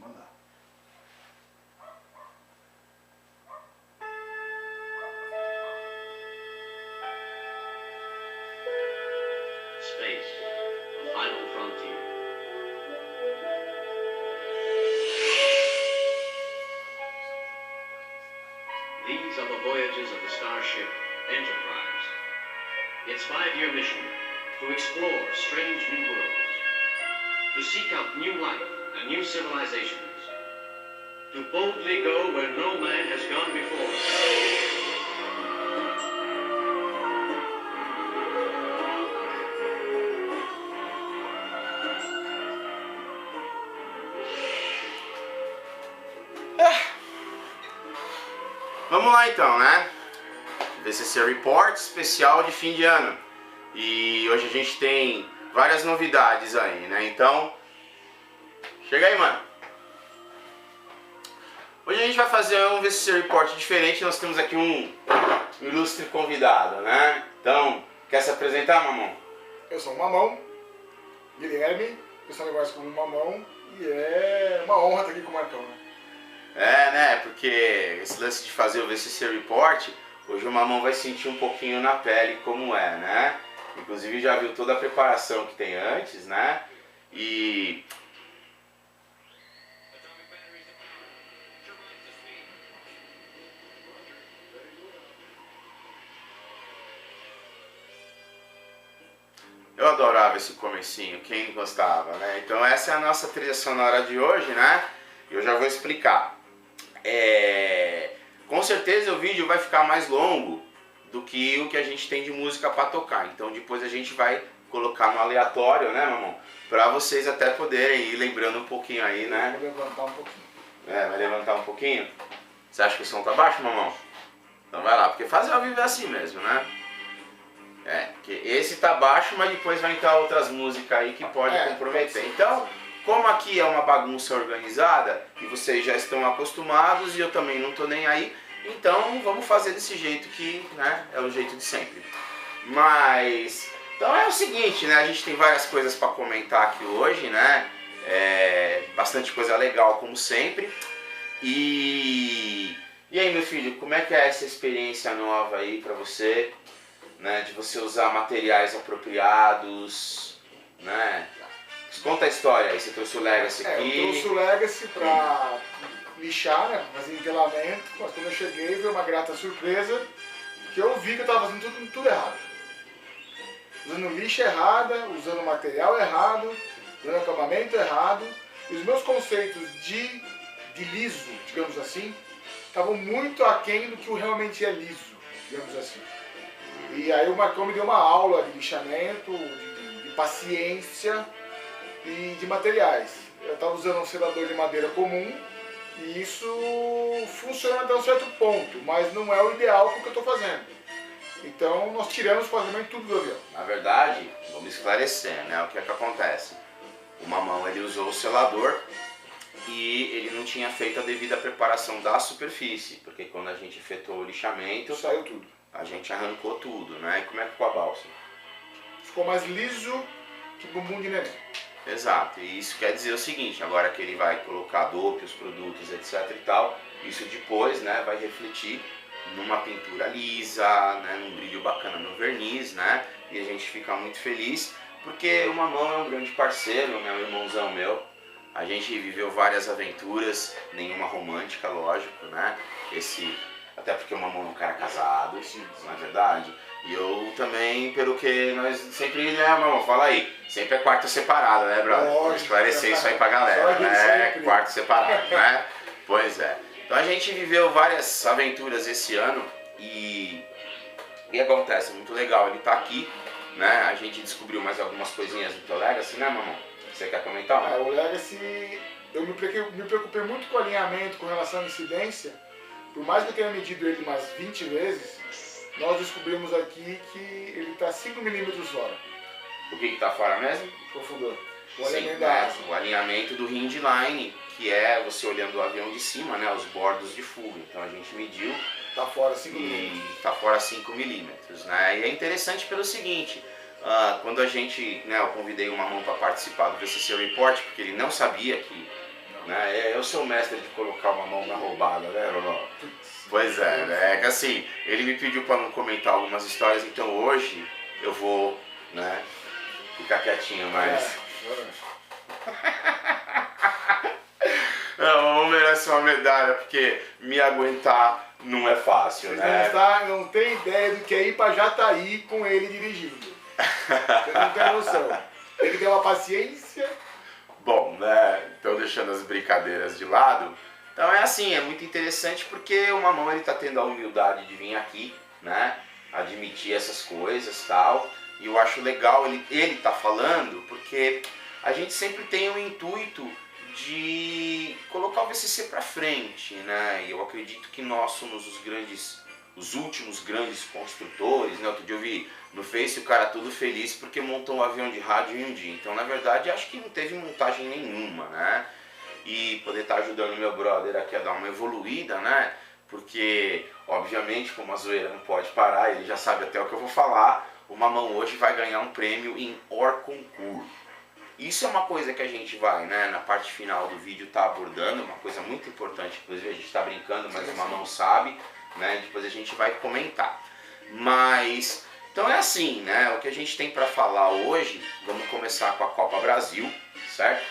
mandar. Space, the final frontier. These are the voyages of the starship Enterprise. Its 5-year mission, to explore strange new worlds, to seek out new life and new civilizations, to boldly go where no man has gone before. Vamos lá então, né? VCC Report especial de fim de ano. E hoje a gente tem várias novidades aí, né? Então, chega aí, mano. Hoje a gente vai fazer um VCC Report diferente. Nós temos aqui um ilustre convidado, né? Então, quer se apresentar, Mamão? Eu sou o Mamão, Guilherme, pessoal negócio como Mamão, e é uma honra estar aqui com o Marcão, né? É, né? Porque esse lance de fazer o VCC Report, hoje o Mamão vai sentir um pouquinho na pele como é, né? Inclusive já viu toda a preparação que tem antes, né? E... eu adorava esse comecinho, quem gostava, né? Então essa é a nossa trilha sonora de hoje, né? Eu já vou explicar. Com certeza o vídeo vai ficar mais longo do que o que a gente tem de música para tocar. Então depois a gente vai colocar no aleatório, né, Mamão? Para vocês até poderem ir lembrando um pouquinho aí, né? Vou levantar um pouquinho. Vai levantar um pouquinho? Você acha que o som tá baixo, Mamão? Então vai lá, porque fazer ao vivo é assim mesmo, né? Porque esse tá baixo, mas depois vai entrar outras músicas aí que pode comprometer. Então, como aqui é uma bagunça organizada e vocês já estão acostumados e eu também não tô nem aí, então vamos fazer desse jeito que, né, é o jeito de sempre. Mas, então é o seguinte, né, a gente tem várias coisas para comentar aqui hoje, né, bastante coisa legal como sempre. E aí, meu filho, como é que é essa experiência nova aí para você, né, de você usar materiais apropriados, né? Conta a história aí, você trouxe o Legacy aqui. Eu trouxe o Legacy pra lixar, né, fazer entelamento, mas quando eu cheguei veio uma grata surpresa, que eu vi que eu tava fazendo tudo errado. Usando lixa errada, usando material errado, usando acabamento errado, e os meus conceitos de liso, digamos assim, estavam muito aquém do que realmente é liso, digamos assim. E aí o Marcão me deu uma aula de lixamento, de paciência e de materiais. Eu estava usando um selador de madeira comum e isso funciona até um certo ponto, mas não é o ideal para o que eu estou fazendo. Então nós tiramos praticamente tudo do avião. Na verdade, vamos esclarecer, né, o que é que acontece. O Mamão, ele usou o selador e ele não tinha feito a devida preparação da superfície, porque quando a gente efetuou o lixamento, Saiu tudo. a gente arrancou tudo, né? E como é que ficou a balsa? Ficou mais liso que bumbum de neném. Exato, e isso quer dizer o seguinte, agora que ele vai colocar dope, os produtos, etc e tal, isso depois, né, vai refletir numa pintura lisa, né, num brilho bacana no verniz, né, e a gente fica muito feliz, porque o Mamão é um grande parceiro, né, um irmãozão meu, a gente viveu várias aventuras, nenhuma romântica, lógico, né, até porque o Mamão é um cara casado, não é verdade? E eu também, pelo que nós sempre, né, Mamão, fala aí, sempre é quarto separado, né, brother? Vou esclarecer isso aí pra galera, né? Quarto separado, né? Pois é. Então a gente viveu várias aventuras esse ano e o que acontece? Muito legal, ele tá aqui, né? A gente descobriu mais algumas coisinhas do teu Legacy, né, Mamão? Você quer comentar, mano? O Legacy, eu me preocupei muito com o alinhamento, com relação à incidência. Por mais que eu tenha medido ele umas 20 vezes, nós descobrimos aqui que ele está 5 mm fora. O que está fora mesmo? Profundor. O Sim, alinhamento da né? asa. O alinhamento do hinge line, que é você olhando o avião de cima, né? Os bordos de fuga. Então a gente mediu. Está fora 5 mm. E está fora 5 mm, né? E é interessante pelo seguinte, quando a gente, né, eu convidei o Mamão para participar do VCC Report, porque ele não sabia que né? Eu sou o mestre de colocar uma mão na roubada, né, Mamão? Pois é, né? É que assim, ele me pediu para não comentar algumas histórias, então hoje eu vou, né, ficar quietinho, mas... Não, o Mamão merece uma medalha, porque me aguentar não é fácil, né? Não tem ideia do que é ir pra Jataí com ele dirigindo. Você não tem noção. Tem que ter uma paciência. Bom, né? Então deixando as brincadeiras de lado. Então é assim, é muito interessante porque o Mamão ele tá tendo a humildade de vir aqui, né? Admitir essas coisas e tal. E eu acho legal ele tá falando, porque a gente sempre tem o intuito de colocar o VCC para frente, né? E eu acredito que nós somos os últimos grandes construtores, né? Outro dia eu vi no Face o cara todo feliz porque montou um avião de rádio em um dia. Então, na verdade, acho que não teve montagem nenhuma, né? E poder estar ajudando meu brother aqui a dar uma evoluída, né? Porque, obviamente, como a zoeira não pode parar, ele já sabe até o que eu vou falar, o Mamão hoje vai ganhar um prêmio em Hors Concours. Isso é uma coisa que a gente vai, né, na parte final do vídeo tá abordando, uma coisa muito importante, inclusive a gente está brincando, mas o Mamão sabe, né, depois a gente vai comentar. Mas, então é assim, né, o que a gente tem para falar hoje, vamos começar com a Copa Brasil, certo?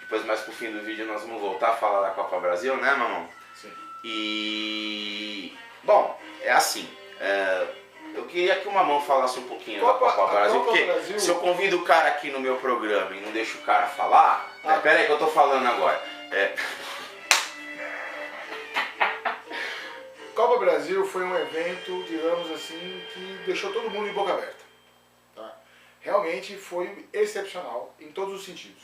Depois mais pro fim do vídeo nós vamos voltar a falar da Copa Brasil, né, Mamão? Sim. E, bom, é assim, eu queria que o Mamão falasse um pouquinho da Copa Brasil, porque Brasil... se eu convido o cara aqui no meu programa e não deixo o cara falar, pera aí que eu tô falando agora. Copa Brasil foi um evento, digamos assim, que deixou todo mundo de boca aberta. Tá? Realmente foi excepcional em todos os sentidos.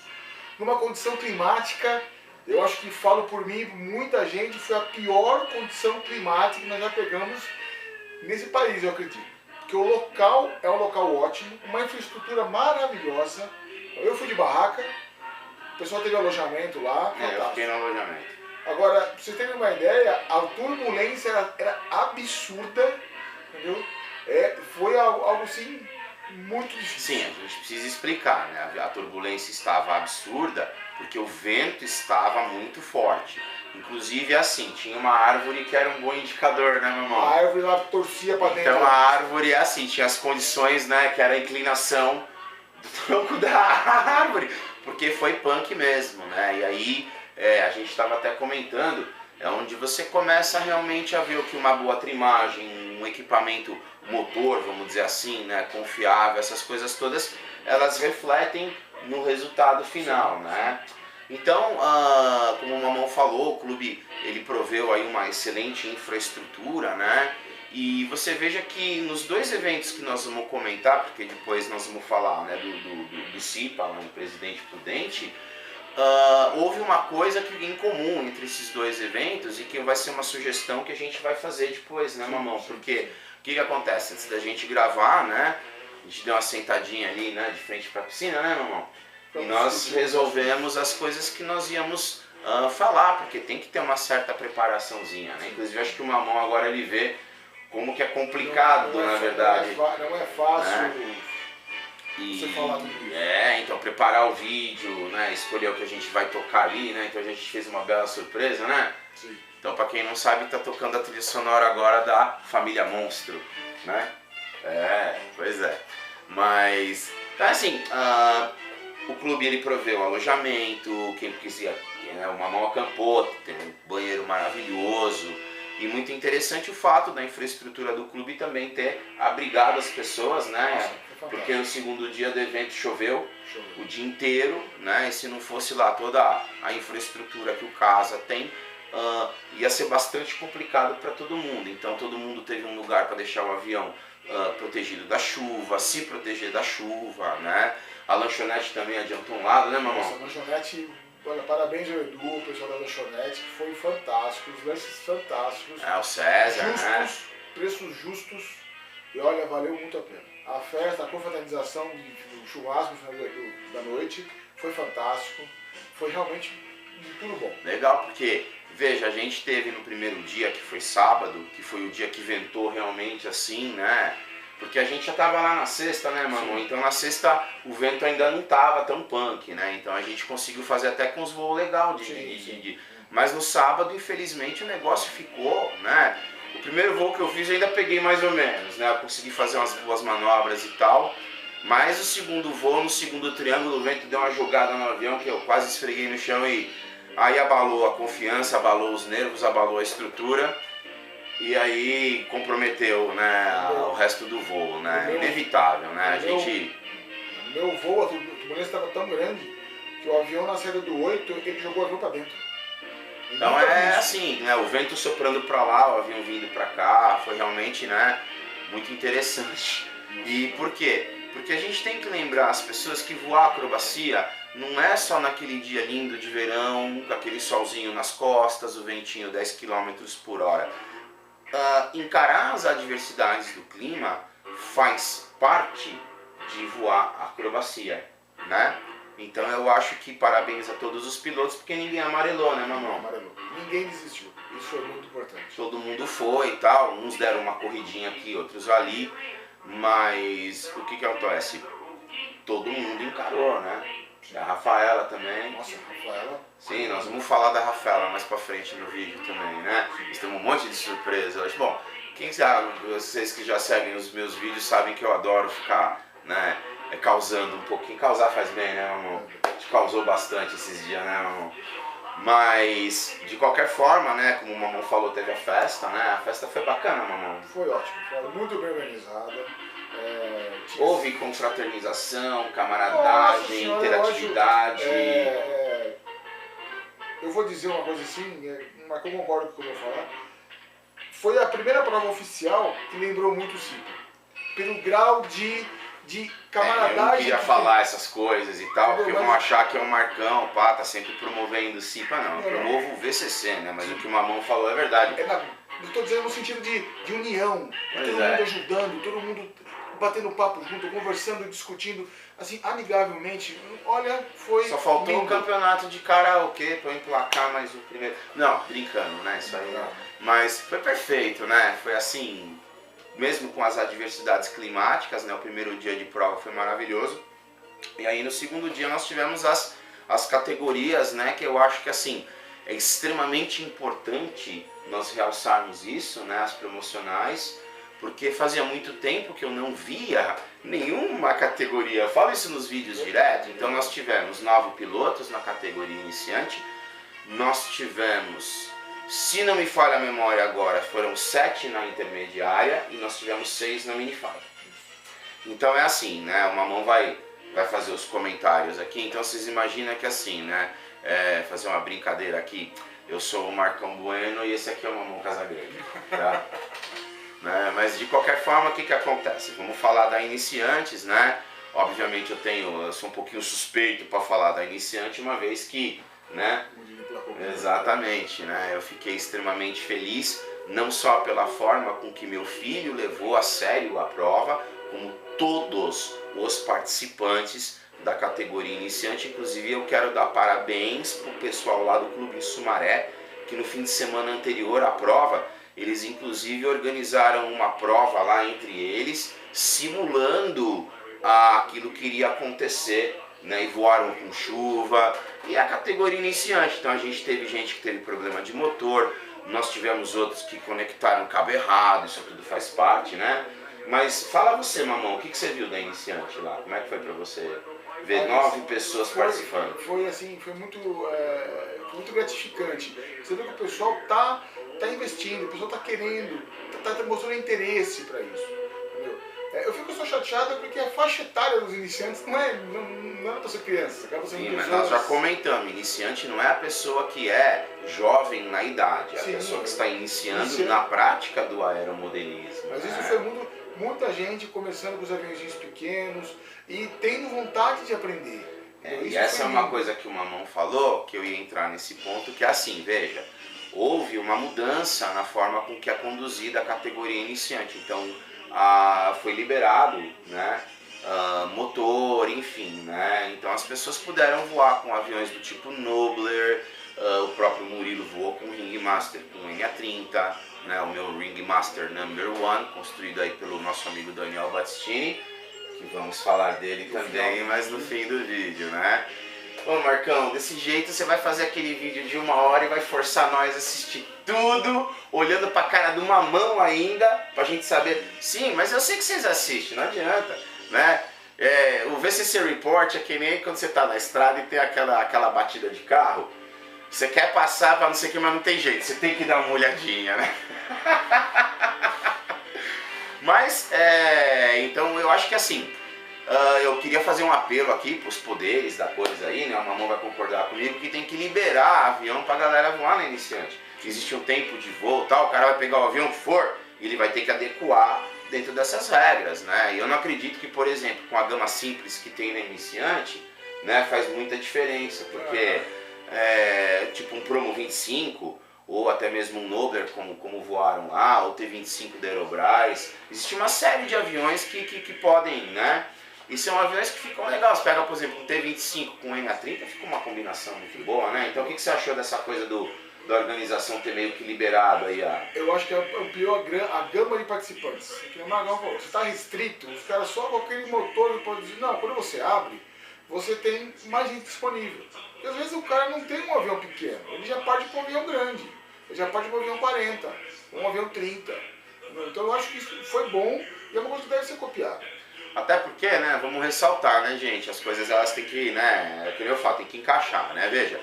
Numa condição climática, eu acho que falo por mim, muita gente, foi a pior condição climática que nós já pegamos nesse país, eu acredito. Porque o local é um local ótimo, uma infraestrutura maravilhosa. Eu fui de barraca, o pessoal teve alojamento lá. Eu fiquei no alojamento. Agora, pra vocês terem uma ideia, a turbulência era absurda, entendeu? Foi algo assim, muito difícil. Sim, a gente precisa explicar, né? A turbulência estava absurda porque o vento estava muito forte. Inclusive, assim, tinha uma árvore que era um bom indicador, né, meu irmão? A árvore lá torcia pra dentro. Então a árvore, assim, tinha as condições, né, que era a inclinação do tronco da árvore, porque foi punk mesmo, né? E aí, a gente estava até comentando, é onde você começa realmente a ver o que uma boa trimagem, um equipamento motor, vamos dizer assim, né, confiável, essas coisas todas, elas refletem no resultado final, né? Então, como o Mamão falou, o clube ele proveu aí uma excelente infraestrutura, né? E você veja que nos dois eventos que nós vamos comentar, porque depois nós vamos falar, né, do CIPA, né, do Presidente Prudente, houve uma coisa em comum entre esses dois eventos e que vai ser uma sugestão que a gente vai fazer depois, né, Mamão? Porque o que acontece? Antes da gente gravar, né, a gente deu uma sentadinha ali, né, de frente para a piscina, né, Mamão? E nós resolvemos as coisas que nós íamos falar, porque tem que ter uma certa preparaçãozinha, né? Inclusive acho que o Mamão agora ele vê como que é complicado, na verdade. Não é fácil, né? Você falar tudo isso. Então preparar o vídeo, né? Escolher o que a gente vai tocar ali, né? Então a gente fez uma bela surpresa, né? Sim. Então para quem não sabe, tá tocando a trilha sonora agora da Família Monstro, né? Pois é. Mas, então assim, o clube ele proveu alojamento, quem quiser, né, o Mamão acampou, tem um banheiro maravilhoso. E muito interessante o fato da infraestrutura do clube também ter abrigado as pessoas, né? Nossa, porque no segundo dia do evento choveu o dia inteiro, né? E se não fosse lá toda a infraestrutura que o Casa tem, ia ser bastante complicado para todo mundo. Então todo mundo teve um lugar para deixar o avião protegido da chuva, se proteger da chuva, né? A lanchonete também adiantou um lado, né, Mamão? Nossa, a lanchonete, olha, parabéns ao Edu, o pessoal da lanchonete, que foi fantástico, os lanches fantásticos. O César, justos, né? Preços justos, e olha, valeu muito a pena. A festa, a confraternização do churrasco no final da noite foi fantástico, foi realmente tudo bom. Legal, porque, veja, a gente teve no primeiro dia, que foi sábado, que foi o dia que ventou realmente assim, né? Porque a gente já tava lá na sexta, né, Mamão? Então na sexta o vento ainda não tava tão punk, né? Então a gente conseguiu fazer até com os voos legal Mas no sábado, infelizmente, o negócio ficou, né? O primeiro voo que eu fiz eu ainda peguei mais ou menos, né? Eu consegui fazer umas boas manobras e tal. Mas o segundo voo, no segundo triângulo, o vento deu uma jogada no avião que eu quase esfreguei no chão e aí abalou a confiança, abalou os nervos, abalou a estrutura. E aí comprometeu, né, o resto do voo, né? Inevitável, né? Meu voo, a turbulência estava tão grande que o avião na saída do 8, ele jogou o avião para dentro. Então é assim, né? O vento soprando para lá, o avião vindo para cá, foi realmente, né, muito interessante. E por quê? Porque a gente tem que lembrar as pessoas que voar acrobacia não é só naquele dia lindo de verão, com aquele solzinho nas costas, o ventinho 10 km por hora. Encarar as adversidades do clima faz parte de voar acrobacia, né? Então eu acho que parabéns a todos os pilotos, porque ninguém amarelou, né, Mamão? Amarelou. Ninguém desistiu. Isso foi muito importante. Todo mundo foi e tal, uns deram uma corridinha aqui, outros ali, mas o que acontece? Todo mundo encarou, né? A Rafaela também. Nossa, a Rafaela. Sim, nós vamos falar da Rafaela mais pra frente no vídeo também, né? Nós temos um monte de surpresa hoje. Bom, quem sabe, vocês que já seguem os meus vídeos sabem que eu adoro ficar, né, causando um pouquinho. Causar faz bem, né, Mamão? A gente causou bastante esses dias, né, Mamão? Mas, de qualquer forma, né, como o Mamão falou, teve a festa, né? A festa foi bacana, Mamão. Foi ótimo, foi muito bem organizada. Houve confraternização, camaradagem, interatividade. Eu vou dizer uma coisa assim, mas que eu concordo com o que eu vou falar. Foi a primeira prova oficial que lembrou muito o CIPA. Pelo grau de camaradagem. Eu não queria falar essas coisas e tal, porque vão achar que é o Marcão, pá, tá sempre promovendo o CIPA, não. Eu promovo o VCC, né? Mas o que o Mamão falou é verdade. Eu estou dizendo no sentido de união, todo mundo ajudando, todo mundo batendo papo junto, conversando, discutindo, assim, amigavelmente. Olha, foi Só faltou lindo. um campeonato de karaokê pra eu emplacar mais o primeiro. Não, brincando, né? Isso aí não. Mas foi perfeito, né? Foi assim, mesmo com as adversidades climáticas, né? O primeiro dia de prova foi maravilhoso. E aí no segundo dia nós tivemos as categorias, né? Que eu acho que assim, é extremamente importante nós realçarmos isso, né? As promocionais. Porque fazia muito tempo que eu não via nenhuma categoria. Eu falo isso nos vídeos direto. Então nós tivemos 9 pilotos na categoria iniciante. Nós tivemos, se não me falha a memória agora, foram 7 na intermediária. E nós tivemos 6 na minifire. Então é assim, né? O Mamão vai fazer os comentários aqui. Então vocês imaginam que assim, né? Fazer uma brincadeira aqui. Eu sou o Marcão Bueno e esse aqui é o Mamão Casagrande, tá? Mas de qualquer forma, o que acontece? Vamos falar da iniciantes, né? Obviamente eu sou um pouquinho suspeito para falar da iniciante, uma vez que, né? Exatamente, né? Eu fiquei extremamente feliz, não só pela forma com que meu filho levou a sério a prova, como todos os participantes da categoria iniciante. Inclusive eu quero dar parabéns pro pessoal lá do Clube em Sumaré, que no fim de semana anterior à prova, eles inclusive organizaram uma prova lá entre eles, simulando aquilo que iria acontecer, né? E voaram com chuva, e a categoria iniciante. Então a gente teve gente que teve problema de motor, nós tivemos outros que conectaram o cabo errado, isso tudo faz parte, né? Mas fala você, Mamão, o que você viu da iniciante lá? Como é que foi pra você ver 9 pessoas participando? Foi assim, foi muito gratificante. Você vê que o pessoal tá investindo, o pessoal tá querendo, tá mostrando interesse para isso. Entendeu? Eu fico só chateado porque a faixa etária dos iniciantes não é para ser criança, acaba sendo mas nós já comentamos, iniciante não é a pessoa que é jovem na idade, é a pessoa que está iniciando na prática do aeromodelismo. Mas isso foi muita gente começando com os aviãozinhos pequenos e tendo vontade de aprender. E essa é uma coisa que o Mamão falou, que eu ia entrar nesse ponto, que é assim, veja, houve uma mudança na forma com que é conduzida a categoria iniciante. Então, foi liberado, né, motor, enfim, né? Então as pessoas puderam voar com aviões do tipo Nobler, o próprio Murilo voou com o Ring Master com o NA30, né, o meu Ring Master Number 1, construído aí pelo nosso amigo Daniel Battistini, que vamos falar dele também, mas no fim do vídeo, né? Ô Marcão, desse jeito você vai fazer aquele vídeo de 1 hora e vai forçar nós a assistir tudo, olhando pra cara de uma mão ainda, pra gente saber. Sim, mas eu sei que vocês assistem, não adianta, né? O VCC Report é que nem quando você tá na estrada e tem aquela batida de carro. Você quer passar pra não sei o que, mas não tem jeito, você tem que dar uma olhadinha, né? Mas, então eu acho que assim, eu queria fazer um apelo aqui pros poderes da coisa aí, né? O Mamão vai concordar comigo que tem que liberar avião pra galera voar na iniciante. Existe um tempo de voo e tal, o cara vai pegar o avião que for, e ele vai ter que adequar dentro dessas regras, né? E eu não acredito que, por exemplo, com a gama simples que tem na iniciante, né, faz muita diferença, porque tipo um Promo 25, ou até mesmo um Nobler, como voaram lá, o T-25 da Aerobras, existe uma série de aviões que podem, né? E são aviões que ficam legais. Você pega, por exemplo, um T-25 com um NA30, fica uma combinação muito boa, né? Então o que você achou dessa coisa da organização ter meio que liberado aí a... Eu acho que ampliou a gama de participantes. Que o Magão falou, você está restrito, os caras só com aquele motor podem dizer, não, quando você abre, você tem mais gente disponível. Porque às vezes o cara não tem um avião pequeno, ele já parte para um avião grande, ele já parte para um avião 40, um avião 30. Então eu acho que isso foi bom e é uma coisa que deve ser copiada. Até porque, né, vamos ressaltar, né, gente, as coisas elas têm que, né, é que eu falo, tem que encaixar, né, veja.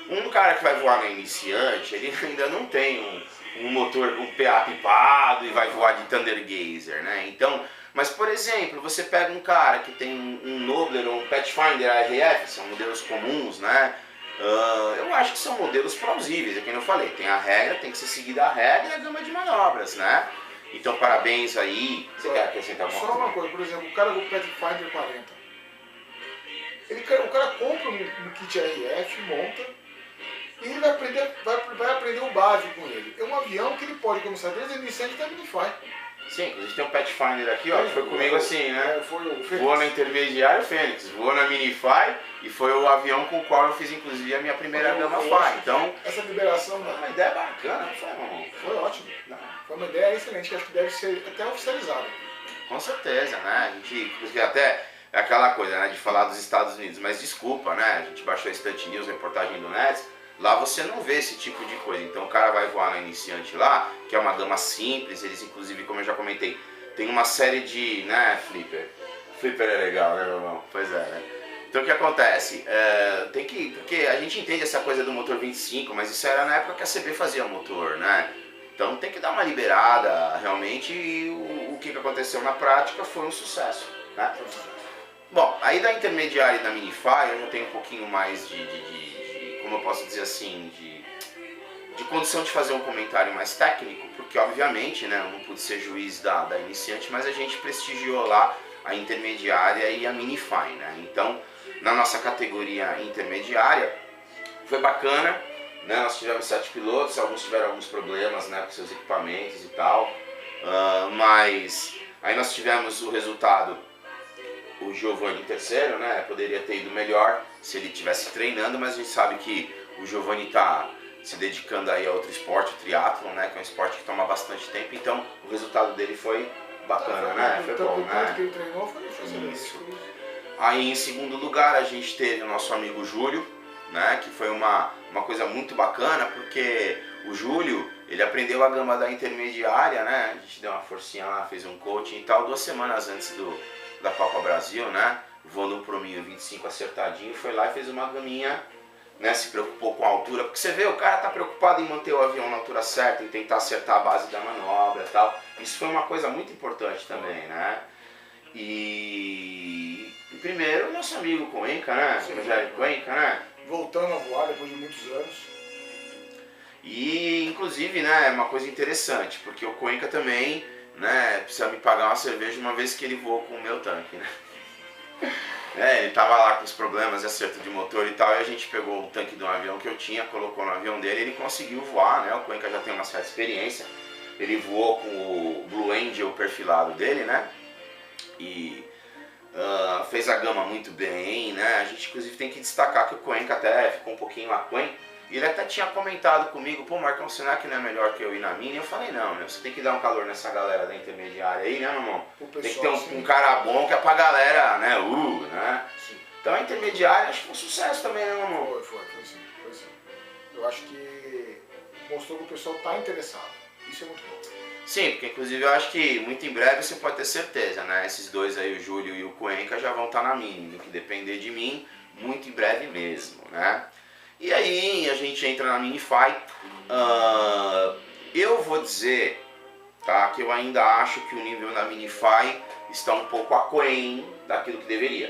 Um cara que vai voar na iniciante, ele ainda não tem um motor, um PA pipado e vai voar de Thunder Gazer, né? Então, mas por exemplo, você pega um cara que tem um Nobler ou um Pathfinder RF, são modelos comuns, né? Eu acho que são modelos plausíveis, é que eu falei, tem a regra, tem que ser seguida a regra e a gama de manobras, né? Então parabéns aí. Você quer acrescentar alguma coisa? Só uma coisa, por exemplo, o cara do Pathfinder 40, o cara compra um kit RF, monta, e ele vai aprender o básico com ele. É um avião que ele pode começar desde a iniciante até a Minify. Sim, a gente tem um Pathfinder aqui, ó, que foi comigo assim, né? Foi o Fênix. Voou na intermediária, Fênix, voou na Minify e foi o avião com o qual eu fiz inclusive a minha primeira gama Fly. Então, essa liberação é uma ideia bacana, não foi, mamão? foi ótimo. Foi uma ideia excelente, que acho que deve ser até oficializada. Com certeza, né? A gente, porque até é aquela coisa, né, de falar dos Estados Unidos, mas desculpa, né? A gente baixou a Stunt News, a reportagem do Nets. Lá você não vê esse tipo de coisa, então o cara vai voar na iniciante lá, que é uma gama simples, eles inclusive, como eu já comentei, tem uma série de, né, Flipper. Flipper é legal, né, meu irmão? Pois é, né? Então o que acontece? Tem que, porque a gente entende essa coisa do motor 25, mas isso era na época que a CB fazia o motor, né? Então tem que dar uma liberada realmente e o que aconteceu na prática foi um sucesso, né? Bom, aí da intermediária e da Minify eu já tenho um pouquinho mais como eu posso dizer assim, de condição de fazer um comentário mais técnico, porque obviamente, né, eu não pude ser juiz da iniciante, mas a gente prestigiou lá a intermediária e a Minify, né? Então, na nossa categoria intermediária, foi bacana, né? Nós tivemos 7 pilotos, alguns tiveram alguns problemas, né, com seus equipamentos e tal, mas aí nós tivemos o resultado, o Giovanni em terceiro, né? Poderia ter ido melhor se ele estivesse treinando, mas a gente sabe que o Giovanni está se dedicando aí a outro esporte, o triatlon, né? Que é um esporte que toma bastante tempo, então o resultado dele foi bacana, né? Foi bom, né? Que ele treinou foi isso. Aí em segundo lugar a gente teve o nosso amigo Júlio, né? Que foi uma coisa muito bacana, porque o Júlio, ele aprendeu a gama da intermediária, né? A gente deu uma forcinha lá, fez um coaching e tal, 2 semanas antes da Copa Brasil, né? Voando um prominho 25 acertadinho, foi lá e fez uma gaminha, né? Se preocupou com a altura, porque você vê, o cara tá preocupado em manter o avião na altura certa, em tentar acertar a base da manobra e tal. Isso foi uma coisa muito importante também, né? E primeiro, nosso amigo Cuenca, né? Rogério Cuenca, né? Voltando a voar depois de muitos anos. E inclusive, né, uma coisa interessante, porque o Cuenca também, né, precisa me pagar uma cerveja uma vez que ele voou com o meu tanque, né? Ele tava lá com os problemas de acerto de motor e tal, e a gente pegou o tanque de um avião que eu tinha, colocou no avião dele, ele conseguiu voar, né? O Cuenca já tem uma certa experiência, ele voou com o Blue Angel perfilado dele, né? E fez a gama muito bem, né? A gente inclusive tem que destacar que o Cuenca até ficou um pouquinho aquém, E ele até tinha comentado comigo, pô, Marcão, será que não é melhor que eu ir na mini? Eu falei, não, meu, você tem que dar um calor nessa galera da intermediária aí, né, meu irmão? Tem que ter um cara bom que é pra galera, né, né? Sim. Então a intermediária acho que foi um sucesso também, né, meu irmão? Foi sim. Eu acho que mostrou que o pessoal tá interessado. Isso é muito bom. Sim, porque inclusive eu acho que muito em breve você pode ter certeza, né? Esses dois aí, o Júlio e o Cuenca, já vão estar na mini. No que depender de mim, muito em breve mesmo, né? E aí a gente entra na Minify. Eu vou dizer, tá, que eu ainda acho que o nível da Minify está um pouco aquém daquilo que deveria.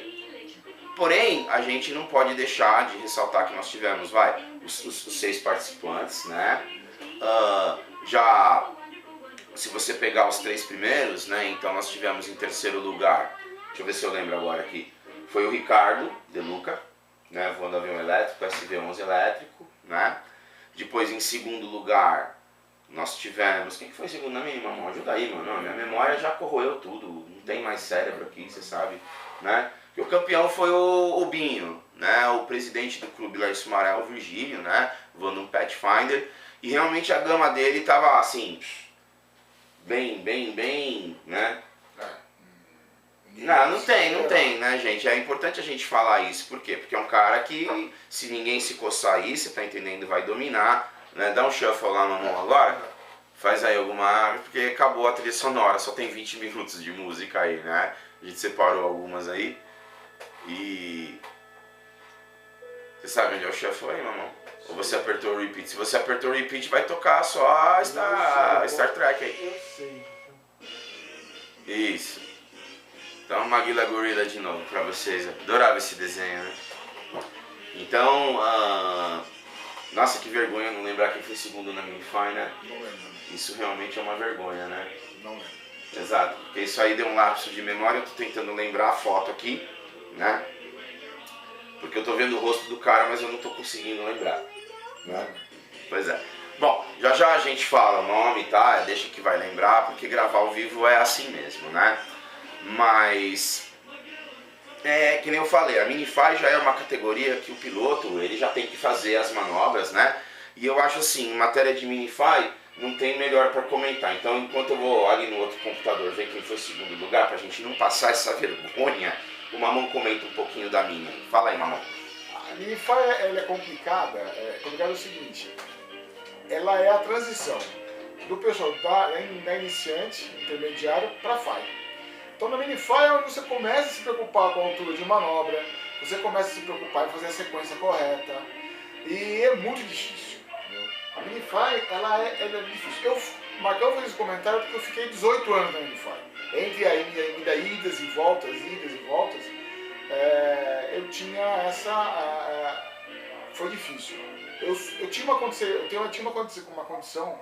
Porém, a gente não pode deixar de ressaltar que nós tivemos, os 6 participantes, né? Se você pegar os 3 primeiros, né? Então nós tivemos em terceiro lugar, deixa eu ver se eu lembro agora aqui, foi o Ricardo De Luca, né, voando avião elétrico, SV-11 elétrico, né? Depois em segundo lugar nós tivemos, quem que foi em segundo na minha, irmão? Ajuda aí, mano, minha memória já corroeu tudo, não tem mais cérebro aqui, você sabe, né? E o campeão foi o Binho, né, o presidente do clube lá em Sumaré, o Virgílio, né, voando um Pathfinder, e realmente a gama dele tava assim, bem, né? Não tem, né, gente? É importante a gente falar isso. Por quê? Porque é um cara que, se ninguém se coçar aí, você tá entendendo, vai dominar, né? Dá um shuffle lá na mão agora. Faz aí alguma... Porque acabou a trilha sonora, só tem 20 minutos de música aí, né? A gente separou algumas aí. E... Você sabe onde é o shuffle aí, mamão? Ou você apertou o repeat? Se você apertou o repeat, vai tocar só a Star Trek aí. Eu sei. Isso. Então, Maguila Gorilla de novo pra vocês. Eu adorava esse desenho, né? Então, nossa, que vergonha não lembrar quem foi segundo na Minify, né? Não lembro. Isso realmente é uma vergonha, né? Não lembro. Exato, porque isso aí deu um lapso de memória. Eu tô tentando lembrar a foto aqui, né? Porque eu tô vendo o rosto do cara, mas eu não tô conseguindo lembrar, né? Pois é. Bom, já a gente fala o nome, tá? Deixa que vai lembrar, porque gravar ao vivo é assim mesmo, né? Mas, que nem eu falei, a Minify já é uma categoria que o piloto, ele já tem que fazer as manobras, né? E eu acho assim, em matéria de Minify, não tem melhor para comentar. Então, enquanto eu vou ali no outro computador ver quem foi o segundo lugar, pra gente não passar essa vergonha, o Mamão comenta um pouquinho da minha. Fala aí, Mamão. A Minify, ela é complicada. Complicada é o seguinte, ela é a transição do pessoal da iniciante, intermediário, para FI. Então na Minify é onde você começa a se preocupar com a altura de manobra, você começa a se preocupar em fazer a sequência correta, e é muito difícil. Entendeu? A Minify, ela é difícil. O Marcão fez esse comentário porque eu fiquei 18 anos na Minify. Entre ainda idas e voltas, eu tinha essa... foi difícil. Eu tinha uma condição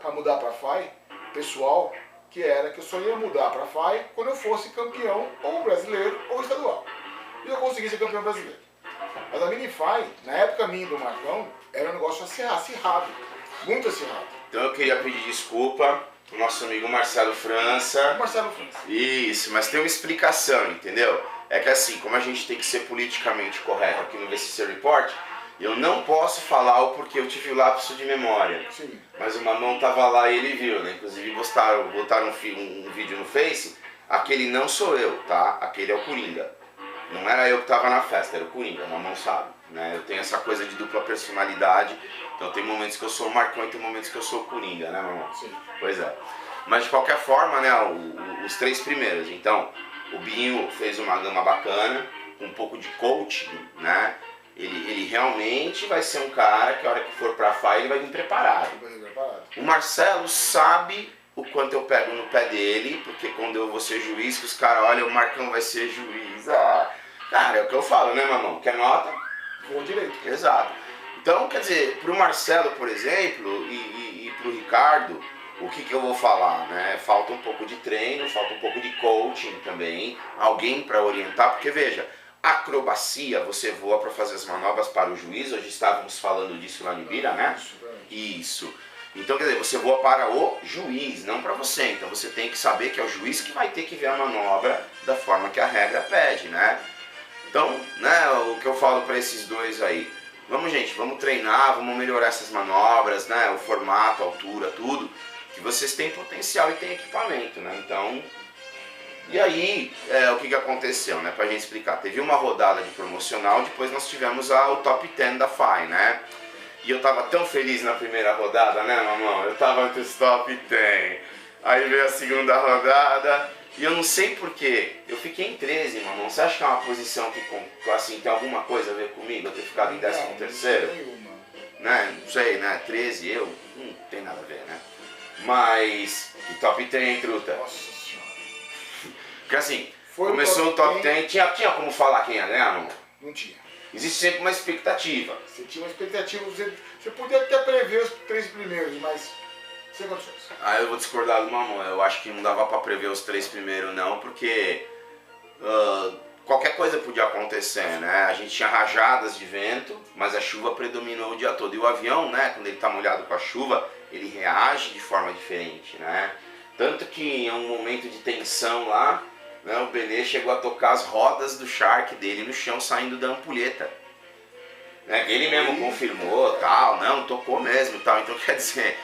para mudar para FI, pessoal, que era que eu só ia mudar para FI quando eu fosse campeão ou brasileiro ou estadual. E eu consegui ser campeão brasileiro. Mas a Minify, na época minha do Marcão, era um negócio acirrado, muito acirrado. Então eu queria pedir desculpa pro nosso amigo Marcelo França. Marcelo França. Isso, mas tem uma explicação, entendeu? É que assim, como a gente tem que ser politicamente correto aqui no VCC Report, eu não posso falar o porquê eu tive o lapso de memória. Sim. Mas o Mamão tava lá e ele viu, né? Inclusive botaram um vídeo no Face. Aquele não sou eu, tá? Aquele é o Coringa. Não era eu que tava na festa, era o Coringa, o Mamão sabe, né? Eu tenho essa coisa de dupla personalidade. Então tem momentos que eu sou o Marcão e tem momentos que eu sou o Coringa, né, Mamão? Sim. Pois é. Mas de qualquer forma, né, os 3 primeiros. Então, o Binho fez uma gama bacana, com um pouco de coaching, né? Ele realmente vai ser um cara que a hora que for pra FI ele vai vir preparado. O Marcelo sabe o quanto eu pego no pé dele, porque quando eu vou ser juiz, que os caras olham, o Marcão vai ser juiz. Cara, é o que eu falo, né, mamão? Quer nota? Vou direito. Exato. Então, quer dizer, pro Marcelo, por exemplo, e pro Ricardo, o que eu vou falar, né? Falta um pouco de treino, falta um pouco de coaching também, alguém para orientar, porque veja, acrobacia, você voa para fazer as manobras para o juiz, hoje estávamos falando disso lá no Ibira, né? Isso. Então, quer dizer, você voa para o juiz, não para você. Então você tem que saber que é o juiz que vai ter que ver a manobra da forma que a regra pede, né? Então, né, o que eu falo para esses dois aí, vamos treinar, vamos melhorar essas manobras, né? O formato, a altura, tudo. Que vocês têm potencial e têm equipamento, né? Então, e aí, o que aconteceu, né? Pra gente explicar, teve uma rodada de promocional, depois nós tivemos o top 10 da FAI, né? E eu tava tão feliz na primeira rodada, né, mamão? Eu tava entre os top 10. Aí veio a segunda rodada e eu não sei porquê. Eu fiquei em 13, mamão. Você acha que é uma posição que assim, tem alguma coisa a ver comigo? Eu ter ficado em 13º? Né? Não sei, né? 13, eu? Não tem nada a ver, né? Mas, e top 10, truta? Nossa senhora. Porque assim, começou o top 10, tinha como falar quem ia ganhar, não? Não tinha. Existe sempre uma expectativa. Você tinha uma expectativa, você podia até prever os 3 primeiros, mas sem condições. Ah, eu vou discordar do mamão. Eu acho que não dava pra prever os 3 primeiros não, porque qualquer coisa podia acontecer, né? A gente tinha rajadas de vento, mas a chuva predominou o dia todo. E o avião, né, quando ele tá molhado com a chuva, ele reage de forma diferente, né? Tanto que em um momento de tensão lá, né, o Benê chegou a tocar as rodas do Shark dele no chão saindo da ampulheta. Né? Ele mesmo confirmou, tal, não, tocou mesmo, tal. Então quer dizer,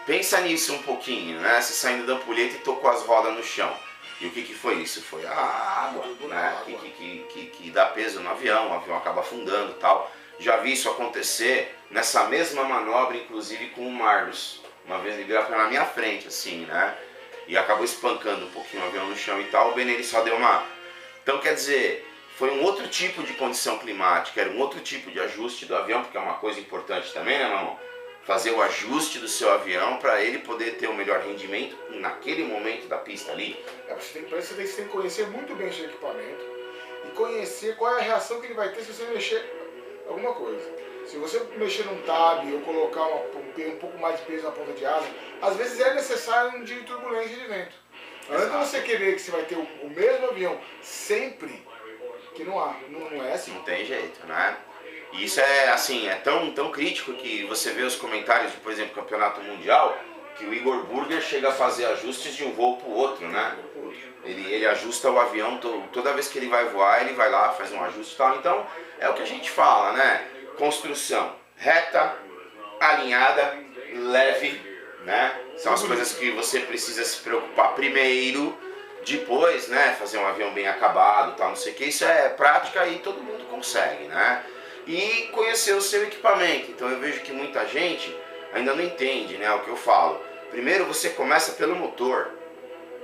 pensa nisso um pouquinho, né? Você saindo da ampulheta e tocou as rodas no chão. E o que foi isso? Foi a água, né? Que dá peso no avião, o avião acaba afundando, tal. Já vi isso acontecer nessa mesma manobra, inclusive com o Marlos. Uma vez ele veio na minha frente, assim, né? E acabou espancando um pouquinho o avião no chão e tal. O Benê só deu uma... Então, quer dizer, foi um outro tipo de condição climática, era um outro tipo de ajuste do avião, porque é uma coisa importante também, né, mamão? Fazer o ajuste do seu avião para ele poder ter o melhor rendimento naquele momento da pista ali. Você tem que conhecer muito bem o seu equipamento e conhecer qual é a reação que ele vai ter se você mexer alguma coisa. Se você mexer num tab ou colocar um pouco mais de peso na ponta de asa, às vezes é necessário um dia de turbulência de vento. Antes de você querer que você vai ter o mesmo avião sempre, que não é assim. Não tem jeito, né? E isso é assim, é tão crítico que você vê os comentários de, por exemplo, Campeonato Mundial, que o Igor Burger chega a fazer ajustes de um voo para o outro, né? Ele ajusta o avião, toda vez que ele vai voar, ele vai lá, faz um ajuste e tal. Então, é o que a gente fala, né? Construção reta, alinhada, leve, né? São as coisas que você precisa se preocupar primeiro, depois, né? Fazer um avião bem acabado, tal, não sei o que. Isso é prática e todo mundo consegue, né? E conhecer o seu equipamento. Então eu vejo que muita gente ainda não entende, né, o que eu falo. Primeiro você começa pelo motor.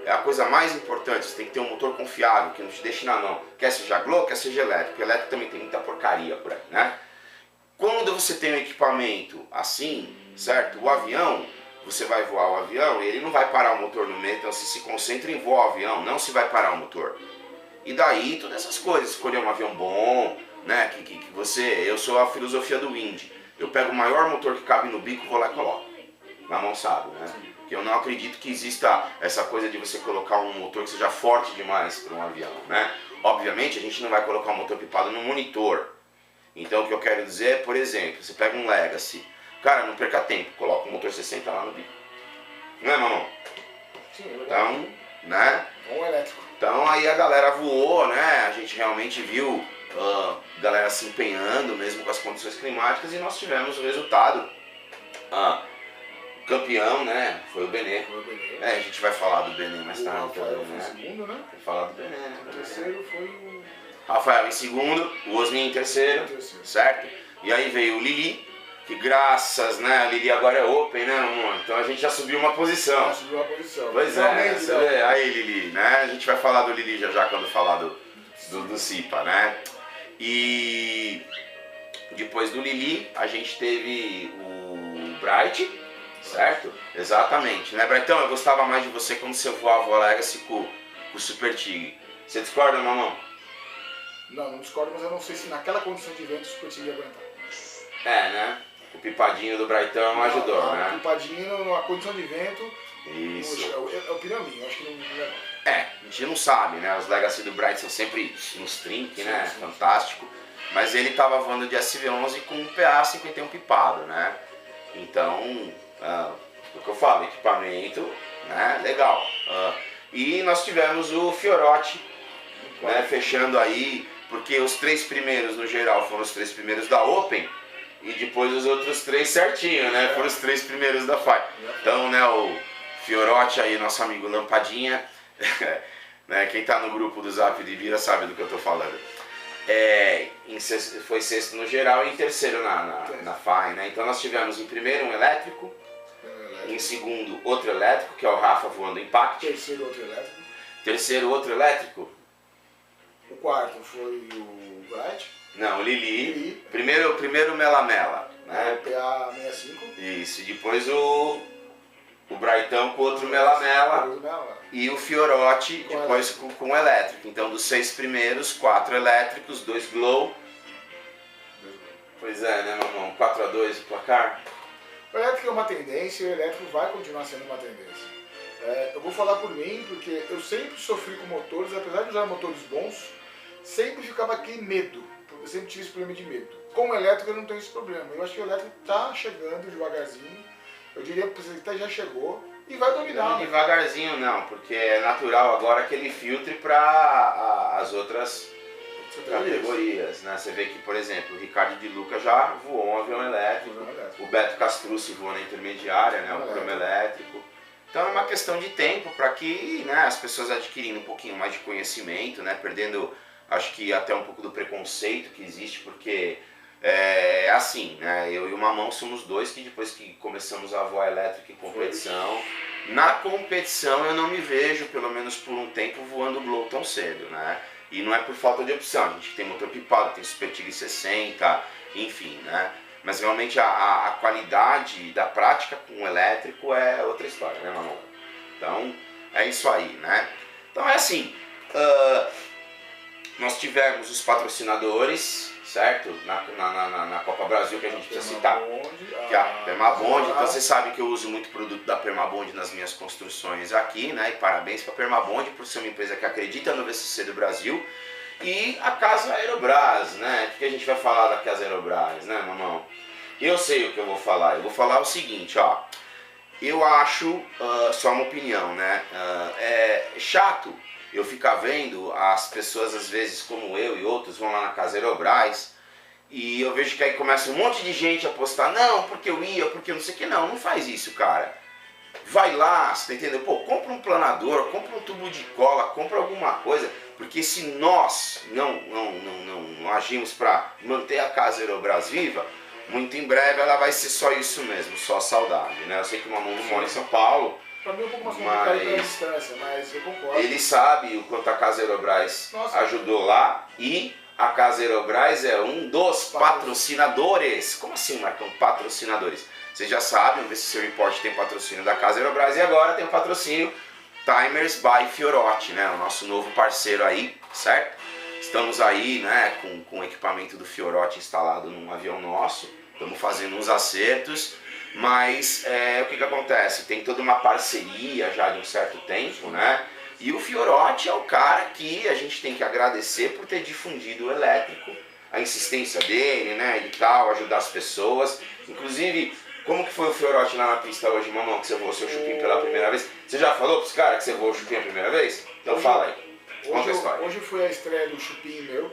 É a coisa mais importante. Você tem que ter um motor confiável, que não te deixe na mão. Quer seja Glow, quer seja elétrico. Porque elétrico também tem muita porcaria por aí, né? Quando você tem um equipamento assim, certo? O avião, você vai voar o avião, ele não vai parar o motor no meio, então você se concentra em voar o avião, não se vai parar o motor. E daí todas essas coisas, escolher um avião bom, né? Eu sou a filosofia do Wind. Eu pego o maior motor que cabe no bico, vou lá e coloco. Na mão sabe, né? Porque eu não acredito que exista essa coisa de você colocar um motor que seja forte demais para um avião, né? Obviamente a gente não vai colocar um motor pipado no monitor. Então o que eu quero dizer é, por exemplo, você pega um Legacy. Cara, não perca tempo, coloca um motor 60 lá no bico. Não é, mamão? Sim, é verdade. Então, né? Ou elétrico. Então aí a galera voou, né? A gente realmente viu galera se empenhando mesmo com as condições climáticas e nós tivemos o resultado. Campeão, né? Foi o Benê. A gente vai falar do Benê mais tarde. O Rafael foi em segundo, né? Vai falar do Benê, né? O terceiro foi o... Rafael em segundo, o Osmin em terceiro, certo? E aí veio o Lili, que graças, né? A Lili agora é Open, né, amor? Então a gente já subiu uma posição. Já subiu uma posição. Pois é, você vê? Aí Lili, né? A gente vai falar do Lili já quando falar do Cipa, né? E depois do Lili, a gente teve o Bright, certo? Exatamente, né, Brightão? Eu gostava mais de você quando você voava o Legacy com o Super Tigre. Você discorda, mamão? Não discordo, mas eu não sei se naquela condição de vento o Super Tigre ia aguentar. É, né? O pipadinho do Brightão ajudou, né? O pipadinho, na condição de vento... Isso. É opinião minha, eu acho que não é. A gente não sabe, né? Os Legacy do Bright são sempre nos trinque, né? Sim. Fantástico. Mas ele tava voando de SV11 com um PA51 pipado, né? Então, o que eu falo, equipamento, né? Legal. E nós tivemos o Fiorotti, né? Fechando aí, porque os 3 primeiros no geral foram os 3 primeiros da Open. e depois os outros 3 certinho, né? Foram os 3 primeiros da FAI. Então, né, o Fiorotti aí, nosso amigo Lampadinha, né, quem tá no grupo do Zap de Vira sabe do que eu tô falando. Foi sexto no geral e em terceiro na FAI, né? Então nós tivemos em primeiro um elétrico, em segundo outro elétrico, que é o Rafa voando Impact. Terceiro outro elétrico. Terceiro outro elétrico. O quarto foi o Bright. Não, o Lili. Primeiro Mela Mela, né? O PA 65. Isso, e depois o Brightão com outro Mela Mela. E o Fiorotti depois com o elétrico. Então dos 6 primeiros, 4 elétricos, 2 glow. Pois é, né, mamão? 4-2 o placar. O elétrico é uma tendência e o elétrico vai continuar sendo uma tendência. Eu vou falar por mim, porque eu sempre sofri com motores, apesar de usar motores bons, sempre ficava aquele medo. Eu sempre tive esse problema de medo. Com o elétrico eu não tenho esse problema. Eu acho que o elétrico está chegando devagarzinho. Eu diria que ele já chegou e vai dominar. Não, devagarzinho não, porque é natural agora que ele filtre para as outras categorias, né? Você vê que, por exemplo, o Ricardo de Luca já voou um avião elétrico, o Beto Castrucci voou na intermediária, né? O cromo elétrico. Então é uma questão de tempo para que, né, as pessoas adquirindo um pouquinho mais de conhecimento, né, perdendo, acho que até um pouco do preconceito que existe, porque é assim, né, eu e o Mamão somos dois que depois que começamos a voar elétrica em competição, na competição eu não me vejo, pelo menos por um tempo, voando glow tão cedo, né, e não é por falta de opção, a gente tem motor pipado, tem Super Tigre 60, enfim, né. Mas realmente a qualidade da prática com o elétrico é outra história, né, Mamão? Então, é isso aí, né? Então é assim, nós tivemos os patrocinadores, certo? Na Copa Brasil, que a gente precisa citar, que é a Permabond. Então você sabe que eu uso muito produto da Permabond nas minhas construções aqui, né? E parabéns para a Permabond por ser uma empresa que acredita no VCC do Brasil. E a Casa Aerobras, né? O que a gente vai falar da Casa Aerobras, né, mamão? Eu sei o que eu vou falar. Eu vou falar o seguinte, ó. Eu acho, só uma opinião, né? É chato eu ficar vendo as pessoas, às vezes, como eu e outros, vão lá na Casa Aerobras e eu vejo que aí começa um monte de gente a postar, não, porque eu ia, porque eu não sei o que. Não faz isso, cara. Vai lá, você tá entendendo? Pô, compra um planador, compra um tubo de cola, compra alguma coisa, porque se nós não agimos para manter a Casa Aerobras viva, muito em breve ela vai ser só isso mesmo, só saudade, né? Eu sei que o Mamão não mora em São Paulo, pra mim é um pouco mais complicado pela distância, mas eu concordo. Ele sabe o quanto a Casa Aerobras ajudou lá e a Casa Aerobras é um dos patrocinadores. Como assim, Marcão? Patrocinadores. Vocês já sabem, o VCC Report tem patrocínio da Casa Aerobras e agora tem o patrocínio Timers by Fiorotti, né? O nosso novo parceiro aí, certo? Estamos aí, né, com o equipamento do Fiorotti instalado num avião nosso, estamos fazendo uns acertos, mas o que acontece? Tem toda uma parceria já de um certo tempo, né? E o Fiorotti é o cara que a gente tem que agradecer por ter difundido o elétrico, a insistência dele, né, e tal, ajudar as pessoas, inclusive. Como que foi o Fiorotti lá na pista hoje, mamão, que você voou seu chupim pela primeira vez? Você já falou pros caras que você voou o chupim a primeira vez? Então hoje, fala aí, conta a história. Hoje foi a estreia do chupim meu.